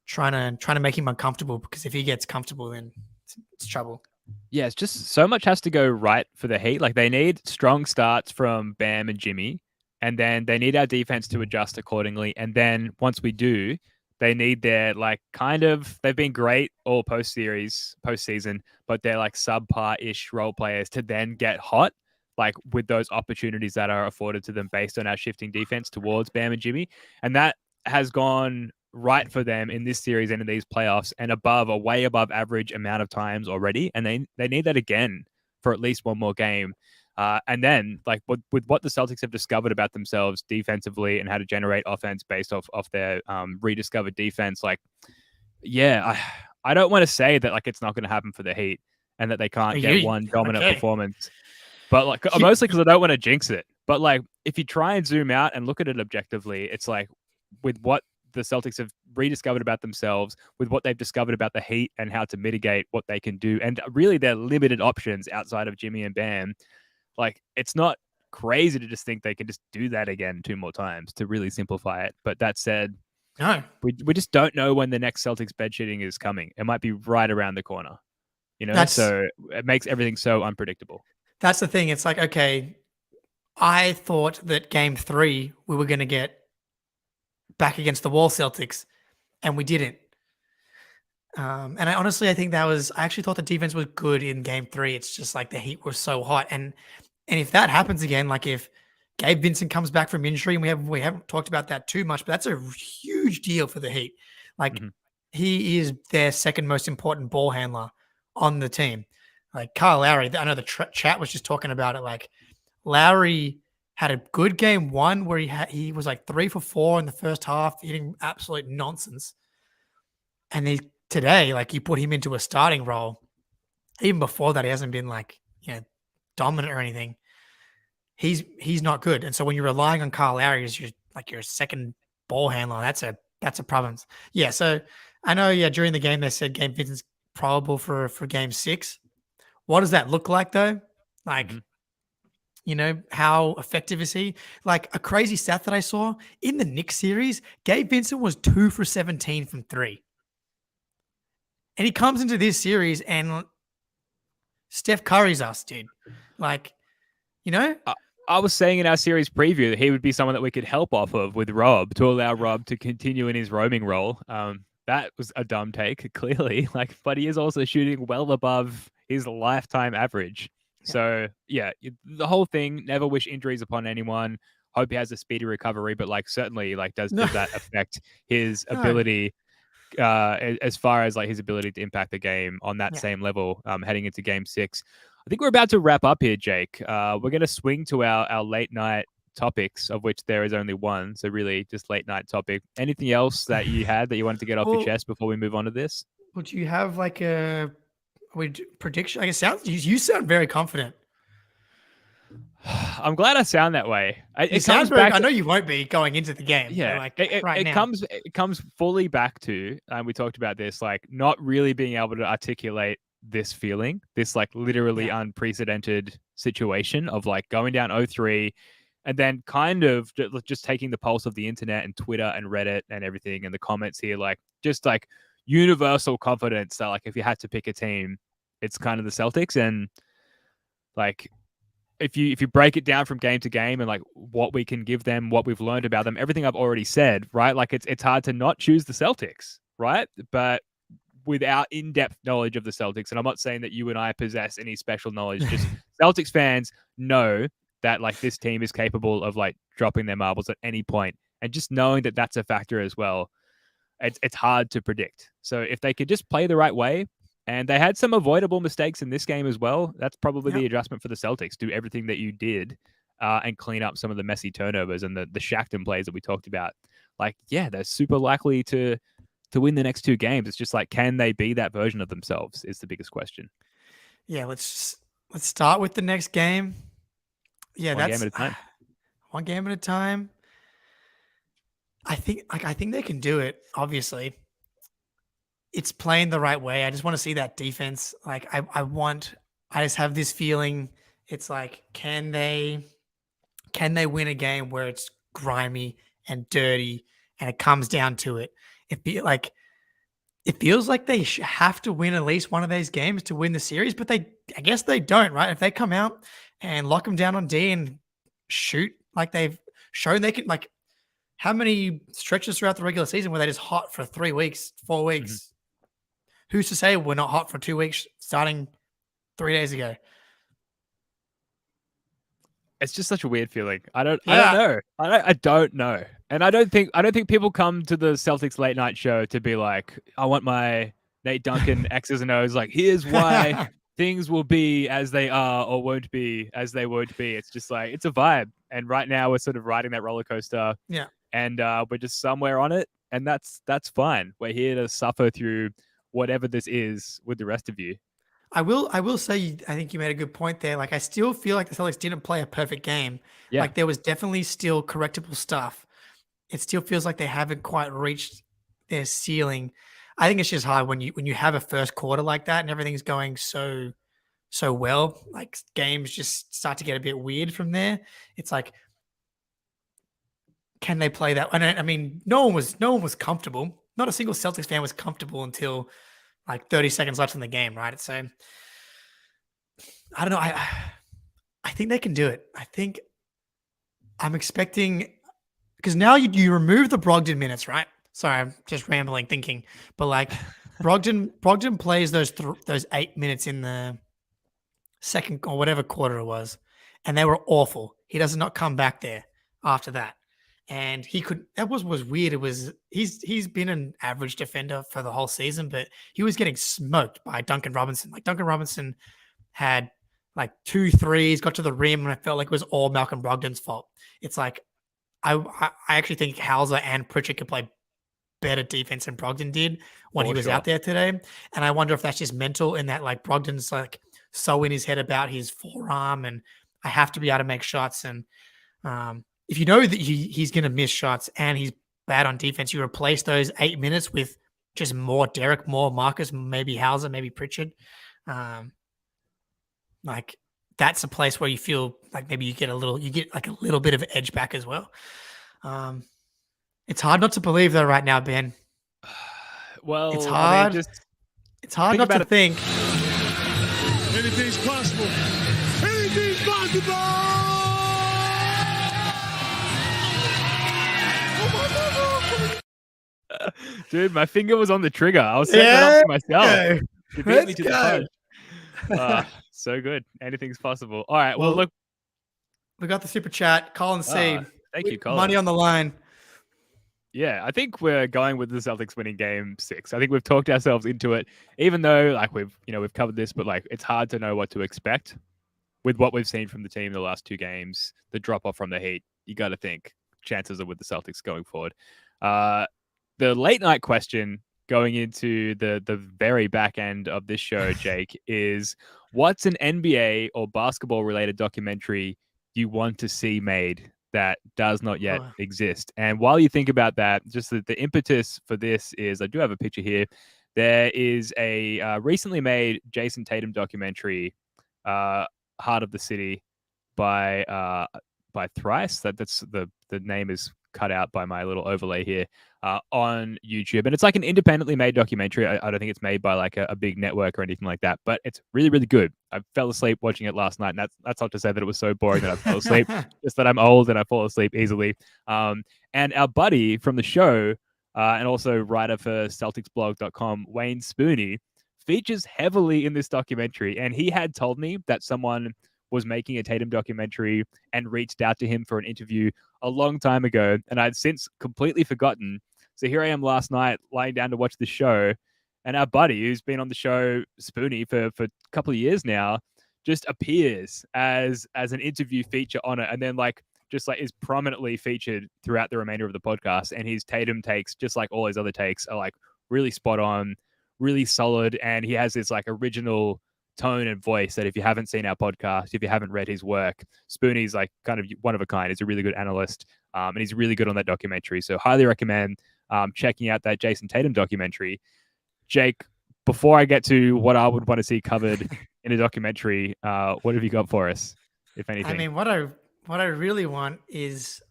trying to make him uncomfortable, because if he gets comfortable, then it's trouble. Yeah, it's just so much has to go right for the Heat. Like, they need strong starts from Bam and Jimmy, and then they need our defense to adjust accordingly. And then once we do, they need their they've been great all postseason, but they're like subpar-ish role players to then get hot, like with those opportunities that are afforded to them based on our shifting defense towards Bam and Jimmy. And that has gone right for them in this series and in these playoffs, and a way above average amount of times already. And they need that again for at least one more game. And then, like, with what the Celtics have discovered about themselves defensively and how to generate offense based off their rediscovered defense, like, yeah, I don't want to say that like it's not going to happen for the Heat and that they can't get one dominant performance, but like mostly because I don't want to jinx it. But like, if you try and zoom out and look at it objectively, it's like with what the Celtics have rediscovered about themselves, with what they've discovered about the Heat and how to mitigate what they can do, and really their limited options outside of Jimmy and Bam. Like, it's not crazy to just think they can just do that again 2 more times, to really simplify it. But that said, no, we just don't know when the next Celtics bedsheeting is coming. It might be right around the corner, so it makes everything so unpredictable. That's the thing. It's like, okay, I thought that game 3 we were going to get back against the wall Celtics, and we didn't. And I think I actually thought the defense was good in game 3. It's just like the Heat were so hot. And if that happens again, like if Gabe Vincent comes back from injury, and we haven't talked about that too much, but that's a huge deal for the Heat. Like, he is their second most important ball handler on the team. Like Kyle Lowry, I know the chat was just talking about it. Like, Lowry had a good game 1 where he was like 3 for 4 in the first half, hitting absolute nonsense. And today, like, you put him into a starting role. Even before that, he hasn't been like, dominant or anything. He's not good. And so when you're relying on Kyle Lowry as your second ball handler, that's a problem. Yeah. So I know, during the game they said Gabe Vincent's probable for game 6. What does that look like though? Like, how effective is he? Like, a crazy stat that I saw in the Knicks series, Gabe Vincent was 2 for 17 from 3. And he comes into this series and Steph Curry's us, dude. Like, I was saying in our series preview that he would be someone that we could help off of with Rob, to allow Rob to continue in his roaming role. That was a dumb take, clearly. Like, but he is also shooting well above his lifetime average. Yeah. So yeah, the whole thing. Never wish injuries upon anyone. Hope he has a speedy recovery. But like, certainly, like, does that affect his ability? As far as like his ability to impact the game on that same level, heading into game 6. I think we're about to wrap up here, Jake. We're going to swing to our late night topics, of which there is only one. So really just late night topic. Anything else that you had that you wanted to get off your chest before we move on to this? Would you have like a prediction? Like, you sound very confident. I'm glad I sound that way. I know you won't be going into the game. Yeah, like it comes fully back to, and we talked about this, like, not really being able to articulate this feeling, this like literally unprecedented situation of like going down 0-3, and then kind of just taking the pulse of the internet and Twitter and Reddit and everything and the comments here, like just like universal confidence that like if you had to pick a team, it's kind of the Celtics. And like, if you break it down from game to game and like what we can give them, what we've learned about them, everything I've already said, right? Like, it's hard to not choose the Celtics, right? But with our in-depth knowledge of the Celtics, and I'm not saying that you and I possess any special knowledge, just Celtics fans know that like this team is capable of like dropping their marbles at any point, and just knowing that that's a factor as well, it's hard to predict. So if they could just play the right way And they had some avoidable mistakes in this game as well. That's probably Yep. the adjustment for the Celtics. Do everything that you did and clean up some of the messy turnovers and the Shackton plays that we talked about. Like, yeah, they're super likely to win the next two games. It's just like, can they be that version of themselves is the biggest question. Yeah, let's start with the next game. Yeah, One that's game at a time. one game at a time. I think they can do it. Obviously, it's playing the right way. I just want to see that defense. Like I just have this feeling. It's like, can they win a game where it's grimy and dirty and it comes down to it? It feels like they have to win at least one of these games to win the series, but I guess they don't, right? If they come out and lock them down on D and shoot like they've shown they can, like, how many stretches throughout the regular season were they just hot for 3 weeks, 4 weeks? Who's to say we're not hot for 2 weeks starting 3 days ago? It's just such a weird feeling. I don't Yeah. know. I don't know. And I don't think people come to the Celtics late night show to be like, I want my Nate Duncan X's and O's. Like, here's why things will be as they are or won't be as they won't be. It's just like, it's a vibe. And right now we're sort of riding that roller coaster. Yeah. And we're just somewhere on it. And that's fine. We're here to suffer through whatever this is with the rest of you. I will say, I think you made a good point there. Like, I still feel like the Celtics didn't play a perfect game. Yeah. Like, there was definitely still correctable stuff. It still feels like they haven't quite reached their ceiling. I think it's just hard when you have a first quarter like that and everything's going so well. Like, games just start to get a bit weird from there. It's like, can they play that? And I mean, no one was comfortable. Not a single Celtics fan was comfortable until like 30 seconds left in the game, right? So I don't know. I think they can do it. I think I'm expecting, because now you remove the Brogdon minutes, right? Sorry, I'm just rambling thinking, but like Brogdon plays those 8 minutes in the second or whatever quarter it was, and they were awful. He does not come back there after that. And that was weird. It was he's been an average defender for the whole season, but he was getting smoked by Duncan Robinson. Like, Duncan Robinson had like 2 threes, got to the rim, and I felt like it was all Malcolm Brogdon's fault. It's like I actually think Hauser and Pritchard could play better defense than Brogdon did when he was out there today. And I wonder if that's just mental, in that like Brogdon's like so in his head about his forearm and I have to be able to make shots. And if you know that he's going to miss shots and he's bad on defense, you replace those 8 minutes with just more Derek, more Marcus, maybe Hauser, maybe Pritchard. Like, that's a place where you feel like maybe you get like a little bit of edge back as well. It's hard not to believe though right now, Ben. Well, it's hard. It's hard not to think. Anything's possible. Anything's possible. Dude, my finger was on the trigger. I was setting it up for myself. You beat me to the punch. So good. Anything's possible. All right. Well, look. We got the super chat. Colin C. Thank you, Colin. Money on the line. Yeah, I think we're going with the Celtics winning game 6. I think we've talked ourselves into it, even though like we've covered this, but like it's hard to know what to expect with what we've seen from the team the last 2 games, the drop off from the Heat. You got to think chances are with the Celtics going forward. The late night question going into the very back end of this show, Jake, is what's an NBA or basketball related documentary you want to see made that does not yet exist? And while you think about that, just the impetus for this is, I do have a picture here. There is a recently made Jason Tatum documentary, Heart of the City, by Thrice. That's the name is cut out by my little overlay here, on YouTube. And it's like an independently made documentary. I don't think it's made by like a big network or anything like that, but it's really, really good. I fell asleep watching it last night, and that's not to say that it was so boring that I fell asleep, just that I'm old and I fall asleep easily. And our buddy from the show, and also writer for CelticsBlog.com, Wayne Spooney, features heavily in this documentary. And he had told me that someone was making a Tatum documentary and reached out to him for an interview a long time ago, and I'd since completely forgotten. So here I am last night lying down to watch the show, and our buddy who's been on the show, Spoonie, for a couple of years now, just appears as an interview feature on it, and then just is prominently featured throughout the remainder of the podcast. And his Tatum takes, just like all his other takes, are like really spot on, really solid, and he has this like original tone and voice that if you haven't seen our podcast, if you haven't read his work, Spoonie's like kind of one of a kind. He's a really good analyst, and he's really good on that documentary. So highly recommend checking out that Jason Tatum documentary. Jake, before I get to what I would want to see covered in a documentary, what have you got for us, if anything? I mean, what I really want is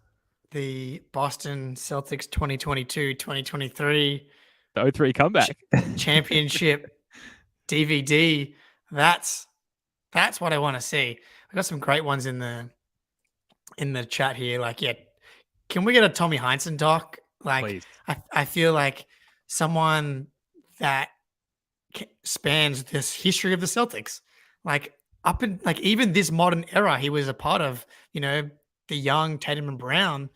the Boston Celtics 2022-2023 the 03 comeback championship DVD. That's what I want to see. I got some great ones in the chat here. Like, yeah, can we get a Tommy Heinsohn doc? Like, Please. I feel like someone that spans this history of the Celtics, like up in like even this modern era, he was a part of, the young Tatum and Brown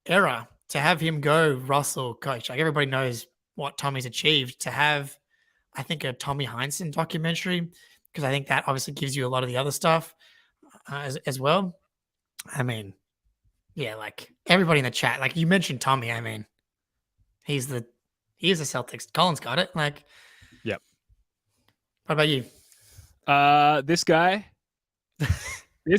era. To have him go Russell coach, like everybody knows what Tommy's achieved. To have, I think, a Tommy Heinsohn documentary, because I think that obviously gives you a lot of the other stuff as well. I mean, yeah, like everybody in the chat, like you mentioned Tommy. I mean, he is the Celtics. Colin's got it. Like, yep. What about you? This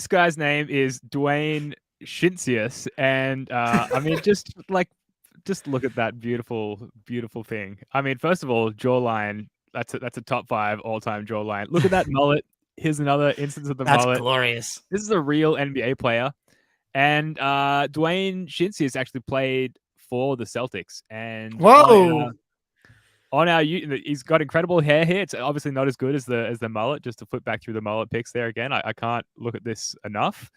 guy's name is Dwayne Shinsius, and I mean, just look at that beautiful, beautiful thing. I mean, first of all, jawline. That's a top 5 all-time jawline. Look at that mullet. Here's another instance of the mullet. That's glorious. This is a real NBA player, and Dwayne Shinsius actually played for the Celtics. And whoa. He's got incredible hair here. It's obviously not as good as the mullet. Just to flip back through the mullet pics there again, I can't look at this enough.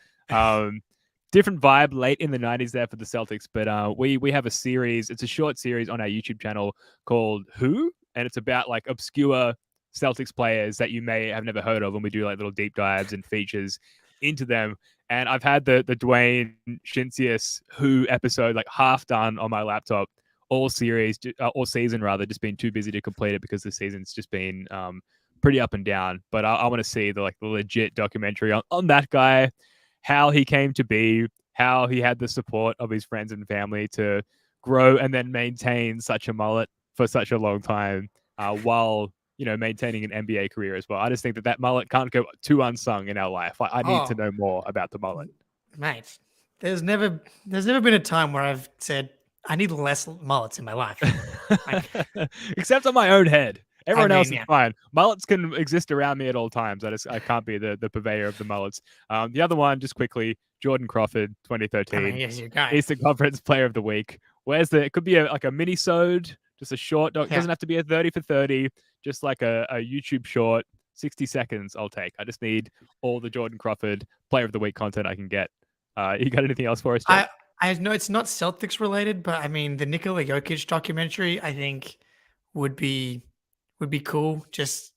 Different vibe late in the 90s there for the Celtics, but we have a series. It's a short series on our YouTube channel called Who, and it's about like obscure Celtics players that you may have never heard of, and we do like little deep dives and features into them. And I've had the Dwayne Shinsius Who episode like half done on my laptop all season rather, just been too busy to complete it because the season's just been pretty up and down. But I want to see the legit documentary on that guy, how he came to be, how he had the support of his friends and family to grow and then maintain such a mullet for such a long time, while maintaining an NBA career as well. I just think that mullet can't go too unsung in our life. I need to know more about the mullet. Mate, there's never been a time where I've said I need less mullets in my life. Except on my own head. Everyone else is fine. Mullets can exist around me at all times. I can't be the purveyor of the mullets. The other one, just quickly, Jordan Crawford, 2013. Yes, your guy. Eastern Conference Player of the Week. It could be a mini-sode, just a short doc. It doesn't have to be a 30 for 30, just like a YouTube short, 60 seconds I'll take. I just need all the Jordan Crawford Player of the Week content I can get. You got anything else for us, Jake? I know it's not Celtics related, but I mean the Nikola Jokic documentary I think would be cool. Just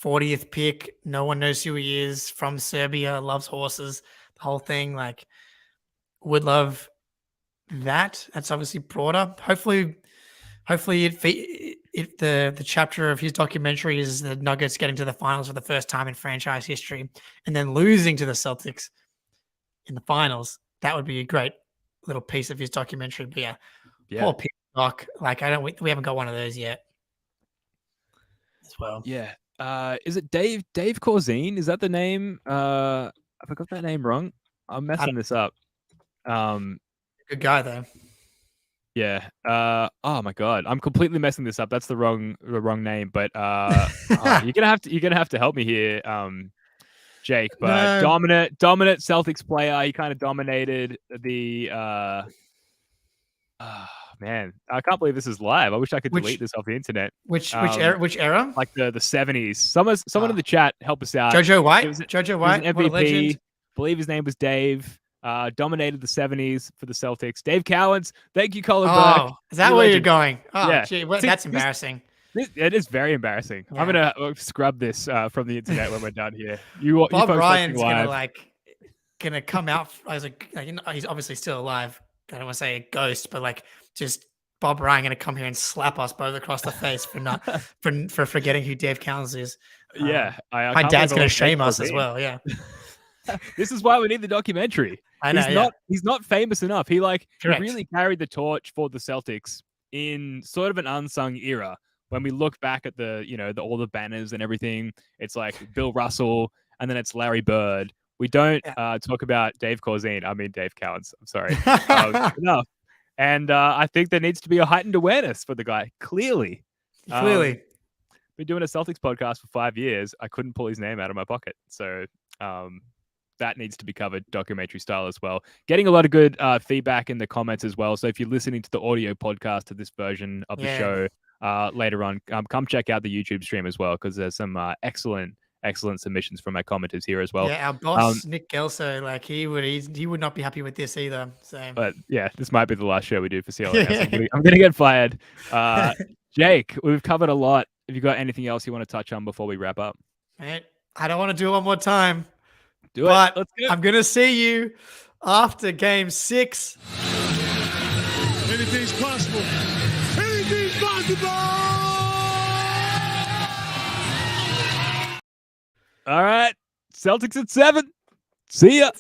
40th pick, no one knows who he is, from Serbia, loves horses, the whole thing. Like, would love that. That's obviously broader. Hopefully if the chapter of his documentary is the Nuggets getting to the finals for the first time in franchise history and then losing to the Celtics in the finals, that would be a great little piece of his documentary. But yeah. Poor doc. Like, we haven't got one of those yet as well. Yeah. Is it Dave Corzine? Is that the name? I got that name wrong. I'm messing this up. Good guy though. Yeah. Oh my God, I'm completely messing this up. That's the wrong name. But you're gonna have to help me here, Jake. But no. dominant Celtics player. He kind of dominated the. Man, I can't believe this is live. I wish I could delete this off the internet. Which era? Like the 70s. Someone in the chat help us out. Jojo White. Jojo White, MVP. What a legend. Believe his name was Dave. Dominated the 70s for the Celtics. Dave Cowens. Thank you, Colin Burke. Oh, is that where you're going? Oh, yeah. Gee, that's embarrassing. It is very embarrassing. Yeah. I'm gonna scrub this from the internet when we're done here. Bob Ryan's gonna come out as he's obviously still alive. I don't want to say a ghost, but just Bob Ryan going to come here and slap us both across the face for not for forgetting who Dave Cowens is. Yeah, I My can't dad's believe going I to shame was us as in. well. Yeah, This is why we need the documentary. I know. He's not famous enough. He Correct. really carried the torch for the Celtics in sort of an unsung era. When we look back at all the banners and everything, it's like Bill Russell and then it's Larry Bird. We don't talk about Dave Corzine. I mean Dave Cowens. I'm sorry. Enough. And I think there needs to be a heightened awareness for the guy. Clearly. Been doing a Celtics podcast for 5 years. I couldn't pull his name out of my pocket. So that needs to be covered documentary style as well. Getting a lot of good feedback in the comments as well. So if you're listening to the audio podcast of this version of the show later on, come check out the YouTube stream as well, because there's some excellent submissions from our commenters here as well. Yeah, our boss, Nick Gelso, like he would not be happy with this either. So, but yeah, this might be the last show we do for CLNS. I'm gonna get fired. Jake, we've covered a lot. Have you got anything else you want to touch on before we wrap up? Mate, I don't want to do it one more time. Let's do it. I'm gonna see you after Game 6. Anything's possible. Anything's possible. All right, Celtics at 7. See ya.